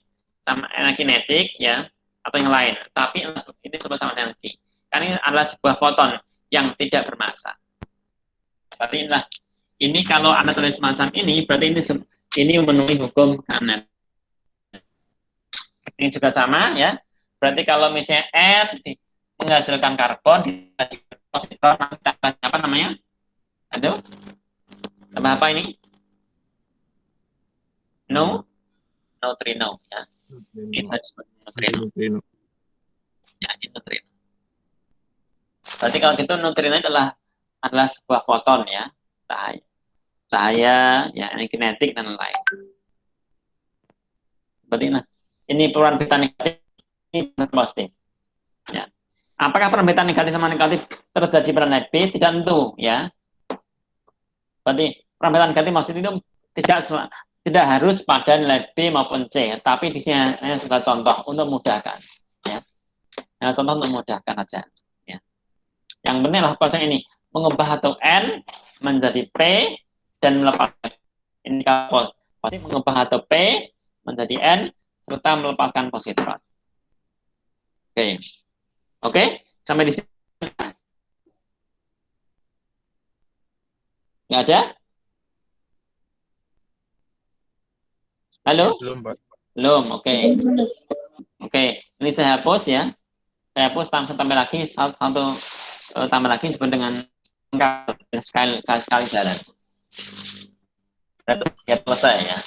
sama energi kinetik ya, atau yang lain. Tapi ini sama energi. Karena ini adalah sebuah foton yang tidak bermassa. Berarti inilah, ini kalau Anda tulis semacam ini, berarti ini memenuhi hukum tekanan. Ini juga sama ya. Berarti kalau misalnya N menghasilkan karbon di positor, tambah apa namanya? Aduh, tambah apa ini? Neutrino ya. Ini saya disebut neutrino. Ya, ini neutrino. Berarti kalau gitu neutrino adalah sebuah foton ya, cahaya ya, ini kinetik dan lain. Berarti ini peran beta negatif, ini positif. Ya. Apakah peran beta negatif sama negatif terjadi pada net B? Tidak tentu ya. Berarti peran beta negatif maksud itu tidak harus pada nilai B maupun C, tapi di sini hanya sebagai contoh untuk memudahkan. Ya. Nah, contoh untuk memudahkan aja. Ya. Yang penting adalah proses ini mengubah atau N menjadi P dan melepaskan ini positif, mengubah atau P menjadi N serta melepaskan positron. Oke. Oke, sampai di sini. Nggak ada? Halo? Belum, Pak. Belum, oke. Oke, ini saya hapus ya. Saya hapus tambah lagi satu tambah lagi disebut dengan sekali jalan. Berarti selesai ya.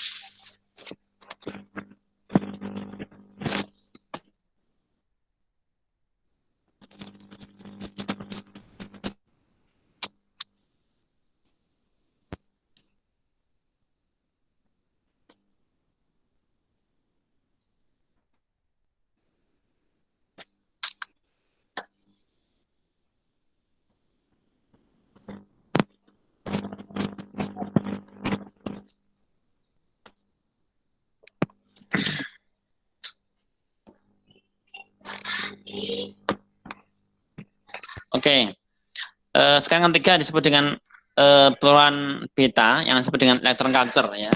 Oke. Sekarang ketiga disebut dengan peluang beta yang disebut dengan electron culture ya.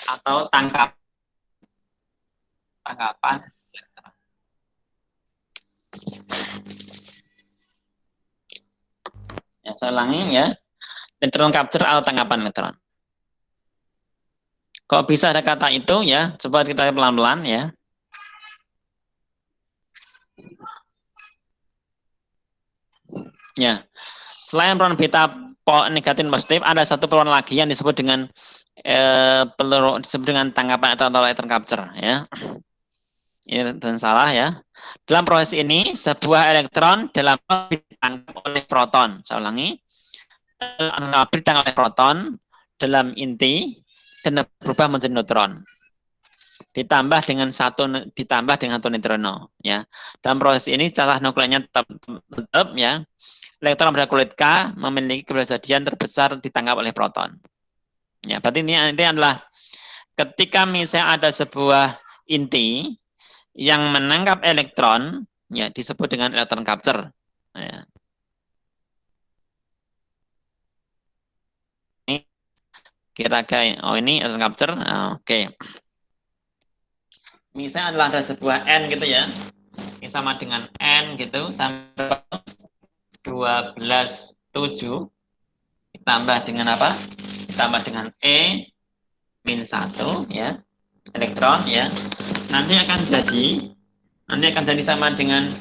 atau tangkapan elektron. Ya, saya ulangi ya. Neutron capture atau tangkapan elektron. Kok bisa ada kata itu ya? Coba kita pelan-pelan ya. Ya. Selain peran beta negatif positif, ada satu peran lagi yang disebut dengan tangkapan atau electron capture ya. Ini dan salah ya. Dalam proses ini sebuah elektron ditangkap oleh proton. Saya ulangi. Ditangkap oleh proton dalam inti dan berubah menjadi neutron. Ditambah dengan satu neutrino ya. Dalam proses ini cacah nukleernya tetap ya. Elektron pada kulit K memiliki keberhasilan terbesar ditangkap oleh proton. Ya, berarti ini adalah ketika misalnya ada sebuah inti yang menangkap elektron, ya disebut dengan electron capture. Ya. Ini kira-kira, ini electron capture. Oke. Misalnya adalah ada sebuah N gitu ya. Ini sama dengan N gitu, sama 12,7 ditambah dengan apa? Ditambah dengan E-1 ya, elektron ya. Nanti akan jadi sama dengan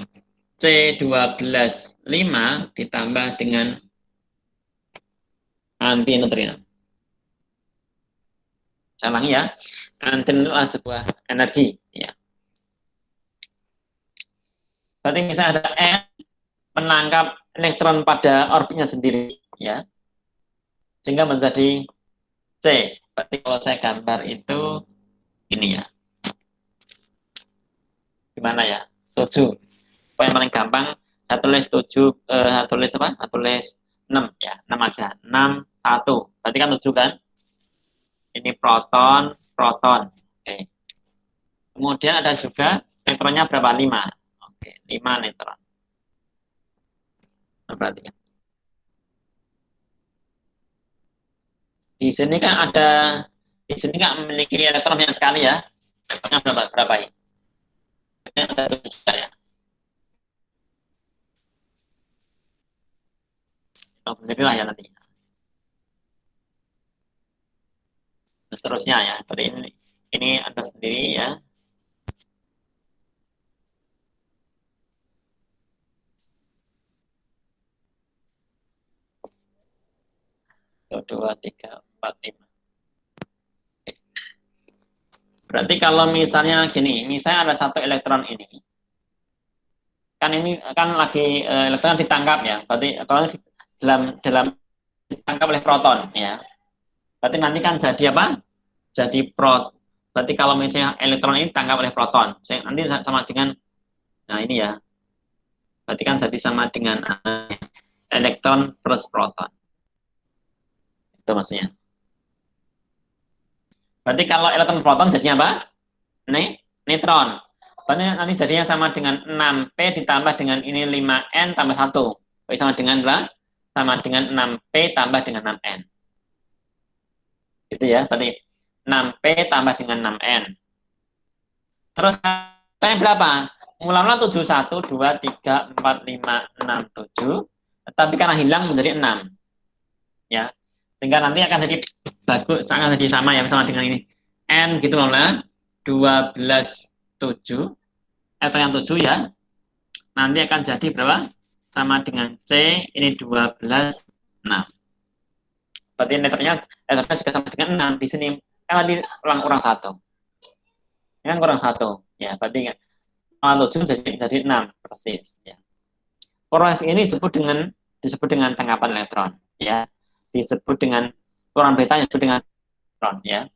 C12,5 ditambah dengan antineutrino. Saya ulangi ya. Antineutrino adalah sebuah energi ya. Berarti misalnya ada N menangkap elektron pada orbitnya sendiri ya, sehingga menjadi C. Berarti kalau saya gambar itu ini ya, gimana ya, 7. Yang paling gampang saya tulis 7, saya tulis apa? Saya tulis 6 ya, 6 aja, 6, 1. Berarti kan 7 kan? Ini proton. Oke. Kemudian ada juga neutronnya berapa? 5. Oke, 5 neutron. Berarti di sini kan memiliki elektron banyak sekali ya. Berapa ya? Ada 7 juga ya. Beginilah ya nanti. Seterusnya ya. Seperti ini ada sendiri ya. Satu, 2, 3, 4, 5. Berarti kalau misalnya gini, misalnya ada satu elektron ini, kan ini kan lagi elektron ditangkap ya, berarti dalam ditangkap oleh proton ya. Berarti nanti kan jadi apa? Jadi berarti kalau misalnya elektron ini ditangkap oleh proton, nanti sama dengan, nah ini ya, berarti kan jadi sama dengan elektron plus proton. Itu maksudnya. Berarti kalau elektron proton jadinya apa? Neutron. Berarti nanti jadinya sama dengan 6P ditambah dengan ini 5N tambah 1. Berarti sama dengan berapa? Sama dengan 6P tambah dengan 6N. Gitu ya, berarti 6P tambah dengan 6N. Terus P berapa? Mula-mula 7, 1, 2, 3, 4, 5, 6, 7. Tapi karena hilang menjadi 6. Ya. Sehingga nanti akan jadi bagus, akan jadi sama ya, sama dengan ini. N gitu loh, 12,7. Yang 7 ya. Nanti akan jadi berapa? Sama dengan C, ini 12,6. Berarti neutronnya juga sama dengan 6. Di sini kan tadi kurang 1. Ini kan kurang 1. Ya, berarti 7 jadi 6 persis ya. Proses ini disebut dengan tangkapan elektron ya. Disebut dengan peran beta disebut dengan neutron ya.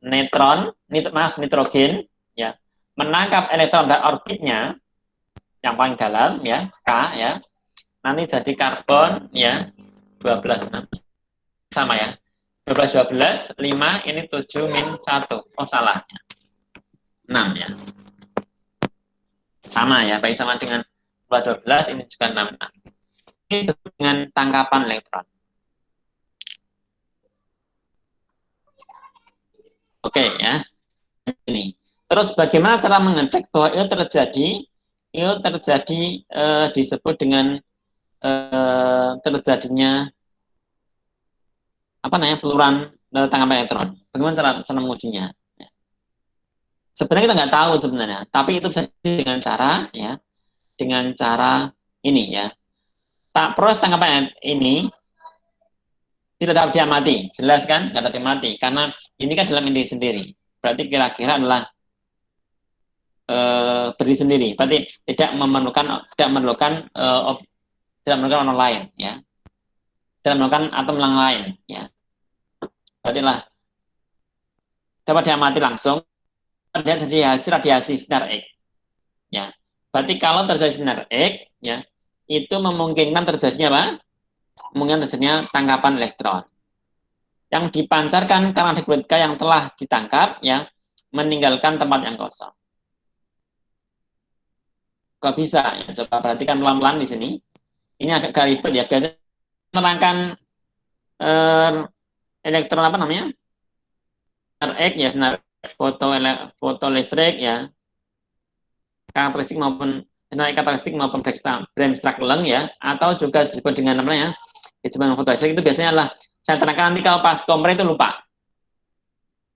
Nitrogen ya, menangkap elektron dari orbitnya yang paling dalam ya, K ya. Nanti jadi karbon ya, 12,6 sama ya. 12, 5 ini 7 min 1. Oh salah. 6 ya. Sama ya, baik sama dengan 12 ini juga 6. Ini disebut dengan tangkapan elektron. Oke. Oke ya. Ini. Terus bagaimana cara mengecek bahwa itu terjadi? Itu terjadi disebut dengan terjadinya apa namanya peluruan tangkapan elektron. Bagaimana cara mengujinya? Sebenarnya kita nggak tahu sebenarnya, tapi itu bisa dengan cara ya, dengan cara ini ya. Proses tangkapan ini tidak dapat diamati, jelas kan? Nggak dapat diamati karena ini kan dalam inti sendiri. Berarti kira-kira adalah berdiri sendiri. Berarti tidak memerlukan orang lain ya. Tidak memerlukan atom yang lain ya. Berarti lah dapat diamati langsung dari hasil radiasi sinar X ya. Berarti kalau terjadi sinar X ya, itu memungkinkan terjadinya apa? Memungkinkan terjadinya tangkapan elektron yang dipancarkan karena ada kulit K yang telah ditangkap ya, meninggalkan tempat yang kosong. Kok bisa ya? Coba perhatikan pelan-pelan di sini. Ini agak ribet ya. Biasanya menerangkan elektron apa namanya? Sinar X ya, sinar foto listrik ya, karakteristik maupun Bremsstrahlung ya, atau juga disebut dengan apa namanya? Disebut foto listrik itu biasanya adalah saya terangkan nanti kalau pas kompre itu lupa.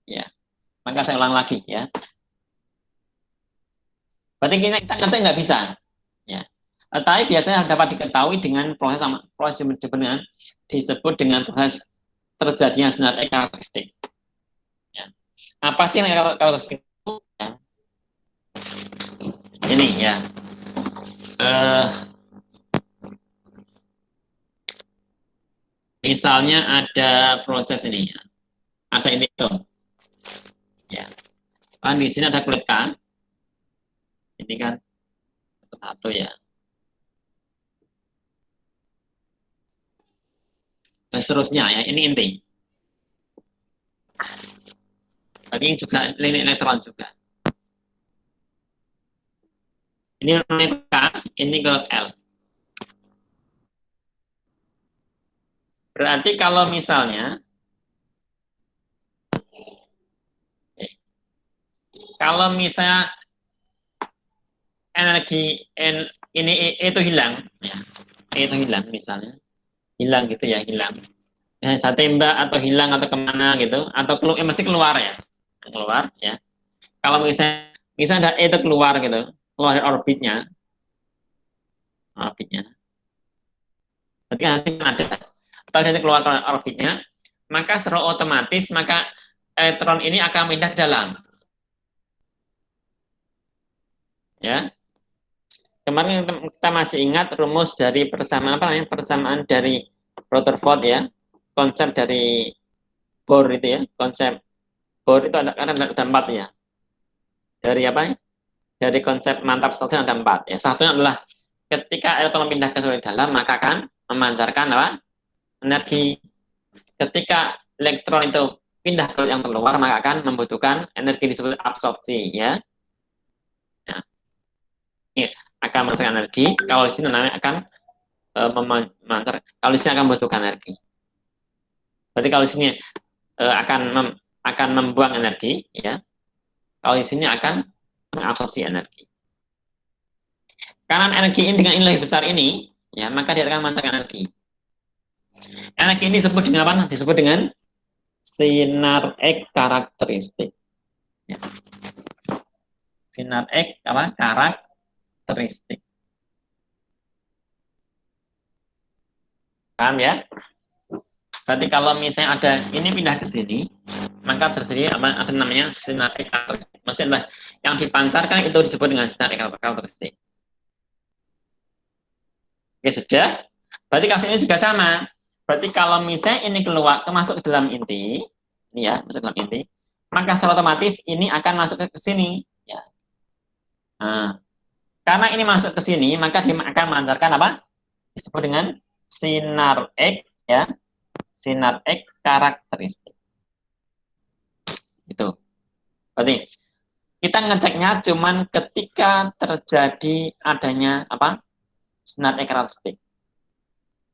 Ya. Maka saya ulang lagi ya. Berarti kita ngecek nggak bisa. Ya. Tapi biasanya dapat diketahui dengan proses disebut dengan proses terjadinya sinar X karakteristik. Ya. Apa sih yang karakteristik itu? Ya. Ini ya. Misalnya ada proses ini, ya. Ada ini tuh, ya. Kan di sini ada kulit K, ini kan satu ya. Dan seterusnya ya, ini inti. Ini juga ini elektron juga. Ini K, ini kulit L. Berarti kalau misalnya energi ini itu hilang, ya, itu hilang misalnya, hilang gitu ya, hilang. Saya tembak atau hilang atau kemana gitu, atau mesti keluar ya, keluar ya. Kalau misalnya itu keluar gitu, keluar dari orbitnya, berarti hasilnya ada. Atau dia keluar dari orbitnya, maka secara otomatis maka elektron ini akan pindah ke dalam. Ya. Kemarin kita masih ingat rumus dari persamaan apa namanya? Persamaan dari Rutherford ya. Konsep dari Bohr itu ya. Konsep Bohr itu ada 4 ya. Dari apa? Dari konsep mantap satunya ada 4 ya. Satunya adalah ketika elektron pindah ke dalam maka akan memancarkan apa? Energi. Ketika elektron itu pindah ke yang keluar maka akan membutuhkan energi disebut absorpsi ya. Nah, ini akan menghasilkan energi. Kalau di sini namanya akan memancar. Kalau di sini akan membutuhkan energi. Berarti kalau di sini akan membuang energi ya. Kalau di sini akan mengabsorpsi energi. Karena energi ini dengan nilai besar ini ya, maka dia akan memancarkan energi. Energi ini disebut dengan apa? Disebut dengan sinar X karakteristik. Ya. Sinar X apa? Karakteristik. Paham ya? Berarti kalau misalnya ada ini pindah ke sini, maka terjadi apa? Ada namanya sinar X karakteristik. Maksudnya yang dipancarkan itu disebut dengan sinar X karakteristik. Oke, sudah. Berarti kasus ini juga sama. Berarti kalau misalnya ini keluar, masuk ke dalam inti, ini ya, masuk ke dalam inti, maka secara otomatis ini akan masuk ke sini. Ya. Nah, karena ini masuk ke sini, maka dia akan memancarkan apa? Disebut dengan sinar X, ya, sinar X karakteristik. Itu. Berarti kita ngeceknya cuman ketika terjadi adanya apa? Sinar X karakteristik.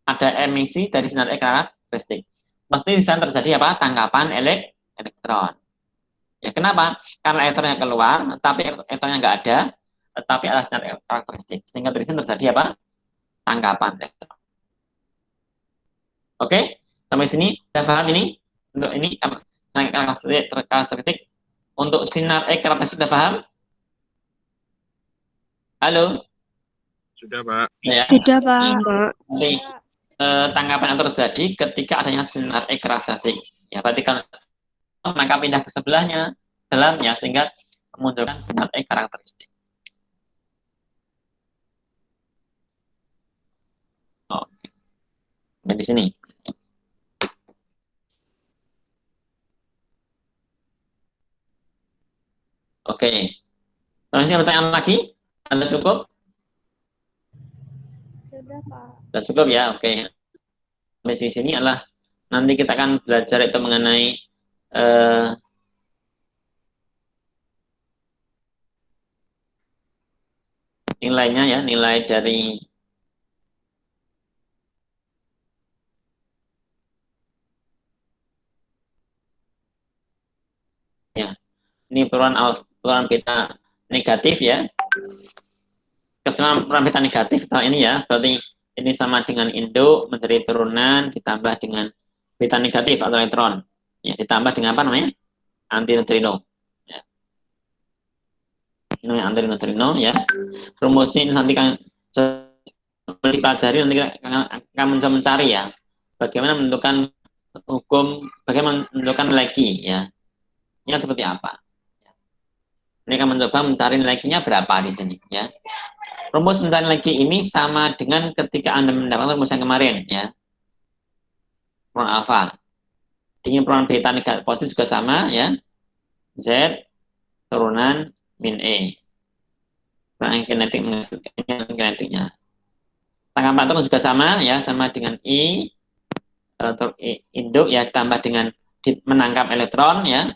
Ada emisi dari sinar X karakteristik. Pasti di sana terjadi apa? Tangkapan elektron. Ya, kenapa? Karena elektronnya keluar, tapi elektronnya nggak ada, tetapi ada sinar karakteristik. Sehingga di sini terjadi apa? Tangkapan elektron. Oke, sampai sini sudah paham ini? Untuk ini karakteristik untuk sinar karakteristik sudah paham? Halo? Sudah, Pak. Ya. Sudah, Pak. Nanti tangkapan yang terjadi ketika adanya sinar karakteristik. Ya, berarti kalau maka pindah ke sebelahnya, dalamnya, sehingga memunculkan sinar karakteristik. Oh, di sini. Oke. Selanjutnya pertanyaan lagi? Anda cukup? Sudah, Pak. Sudah cukup ya, oke. Sampai di sini adalah nanti kita akan belajar itu mengenai eh, nilainya ya, nilai dari ya. Ini peluang beta negatif ya. Kesamaan peluang beta negatif tahun ini ya, berarti ini sama dengan induk menjadi turunan ditambah dengan beta negatif atau elektron. Ya, ditambah dengan apa namanya? Antineutrino. Ya. Ini namanya antineutrino ya. Rumusnya ini nanti kan dipelajari, nanti akan mencoba mencari ya bagaimana menentukan hukum, bagaimana menentukan nilai Q ya. Ini seperti apa? Ini akan mencoba mencari nilai Q-nya berapa di sini ya. Rumus mencari nilai Q ini sama dengan ketika Anda mendapatkan rumus yang kemarin ya. Peluang alfa. Dengan peluang beta negatif positif juga sama ya. Z turunan min E. Peluang kinetik menghasilkan kinetiknya. Tangkapan elektron juga sama ya, sama dengan I induk ya ditambah dengan menangkap elektron ya,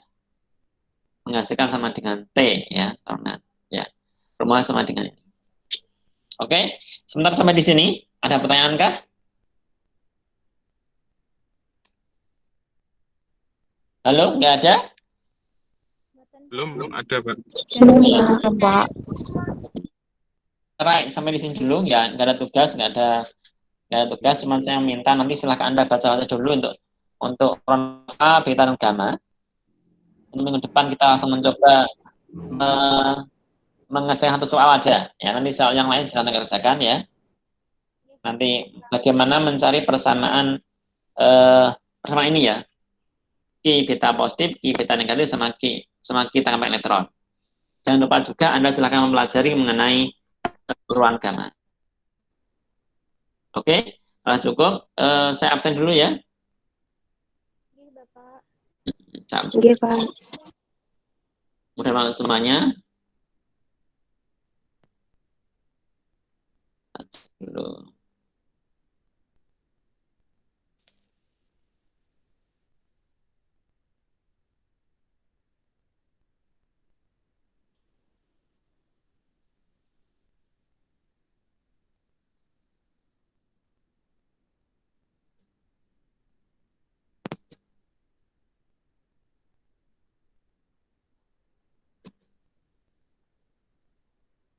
menghasilkan sama dengan T ya, turunan ya. Rumus sama dengan ini. Oke, sebentar sampai di sini. Ada pertanyaan kah? Halo, nggak ada? Belum ada, Pak. Sudah, Pak. Right, sampai di sini dulu ya, nggak ada tugas, nggak ada tugas, cuman saya minta nanti silahkan Anda baca dulu untuk A, beta dan gamma. Minggu depan kita langsung mencoba mengerjakan satu soal aja ya, nanti soal yang lain silahkan kerjakan ya. Nanti bagaimana mencari persamaan persamaan ini ya, Q beta positif, Q beta negatif sama Q tangkapan elektron. Jangan lupa juga Anda silahkan mempelajari mengenai ruang gamma. Oke, setelah cukup, saya absen dulu ya. Oke, Pak. Udah masuk semuanya. Dulu.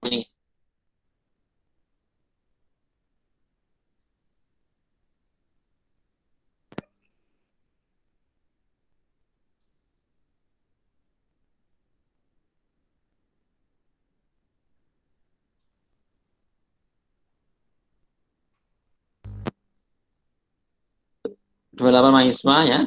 Ini. Dua 28 mahasiswa ya.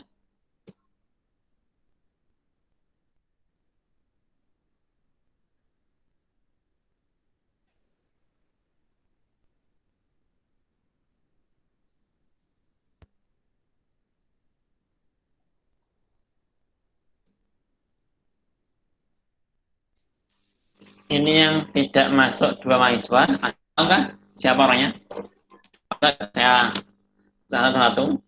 Ini yang tidak masuk dua mahasiswa. Tahu siapa orangnya? Oke, saya satu-satu.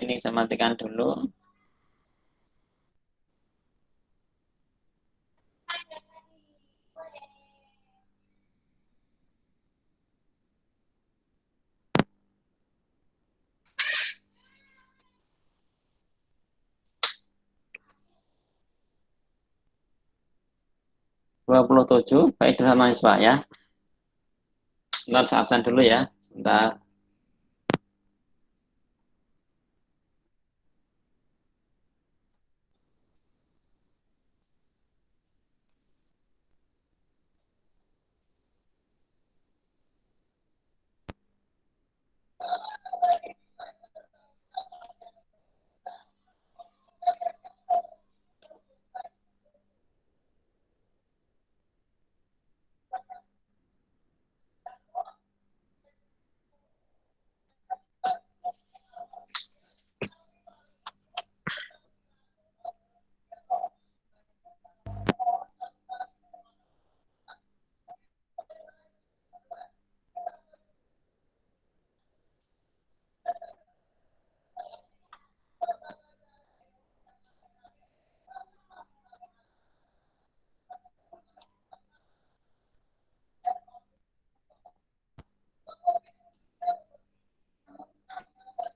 Ini saya matikan dulu. Dua puluh tujuh, baik dan mahasiswa ya. Sebentar saya absen dulu ya. Sebentar.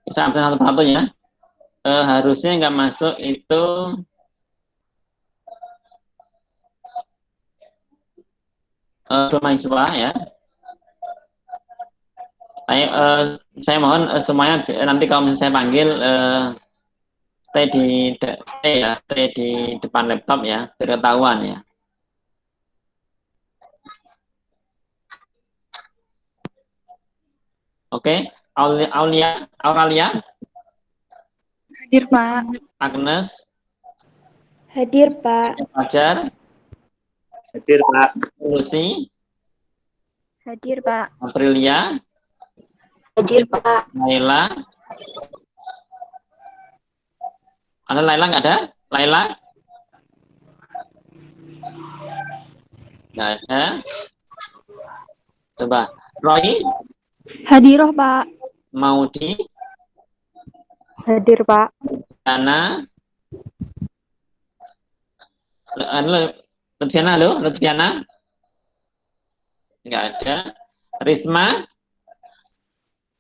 Bisa absen satu-satu ya. Harusnya nggak masuk itu dua mahasiswa ya. Saya mohon semuanya nanti kalau misalnya saya panggil stay di depan laptop ya, biar ketahuan ya. Oke, Auralia, Hadir, Pak. Agnes, Hadir, Pak. Fajar, Hadir, Pak. Lucy, Hadir, Pak. Aprilia, Hadir, Pak. Laila. Ada Laila nggak ada? Laila? Nggak ada. Coba. Roy, Hadiroh, Pak. Maudi, Hadir, Pak. Lutfiana, Lutfiana, halo, Lutfiana? Nggak ada. Risma,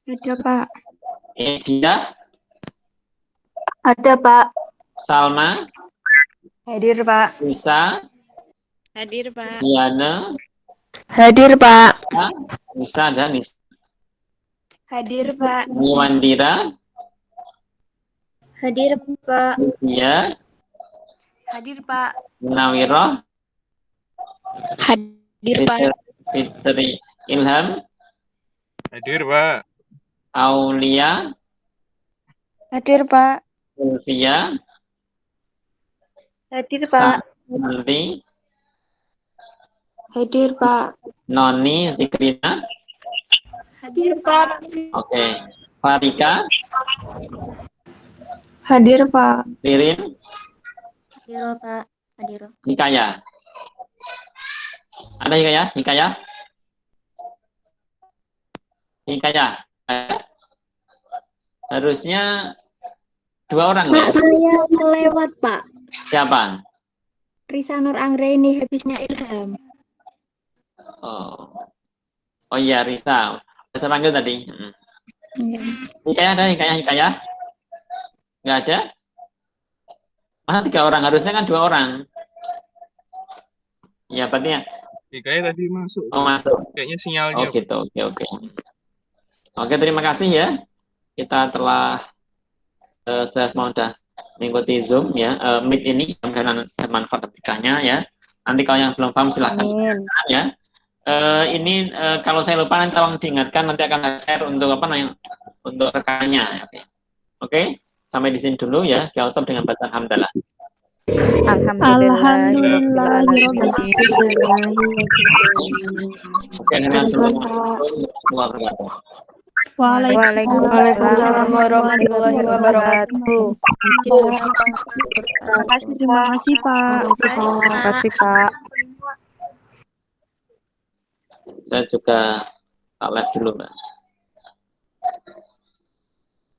Ada, Pak. Edia, Ada, Pak. Salma, Hadir, Pak. Lisa, Hadir, Pak. Diana, Hadir, Pak. Nisa ada, Nisa. Hadir, Pak. Niwandira, Hadir, Pak. Dia, Hadir, Pak. Nawiro, Hadir, Pak. Fitri, Ilham, Hadir, Pak. Aulia, Hadir, Pak. Ulfia, Hadir, Pak. Santi, Hadir, Pak. Noni, Tikrina. Hadir, Pak. Oke. Farika, Hadir, Pak. Ririn, Hadir, Pak. Hadir. Hikayah. Ada Hikayah? Hikayah? Hikayah. Harusnya dua orang Pak, ya? saya kelewat, Pak. Siapa? Risa Nur Anggreni, habisnya Ilham. Oh iya, Risa. Saya panggil tadi. Hikayah ada? Hikayah? Nggak ada? Masa tiga orang? Harusnya kan dua orang. Ya, berarti ya. Hikayah tadi masuk. Oh, masuk. Kayaknya sinyalnya. Oh gitu, oke. Oke, terima kasih ya. Kita telah semua sudah mengikuti Zoom ya. Meet ini mudah-mudahan bermanfaat ketikanya ya. Nanti kalau yang belum paham silahkan ya. Ini kalau saya lupa nanti tolong diingatkan, nanti akan saya share untuk apa namanya, untuk rekannya. Oke. Sampai di sini dulu ya. Kita tutup dengan bacaan hamdalah. Oke, dengan Waalaikumsalam warahmatullahi wabarakatuh. Terima kasih, Pak. Terima kasih, Pak. Saya juga tak live dulu, Mbak.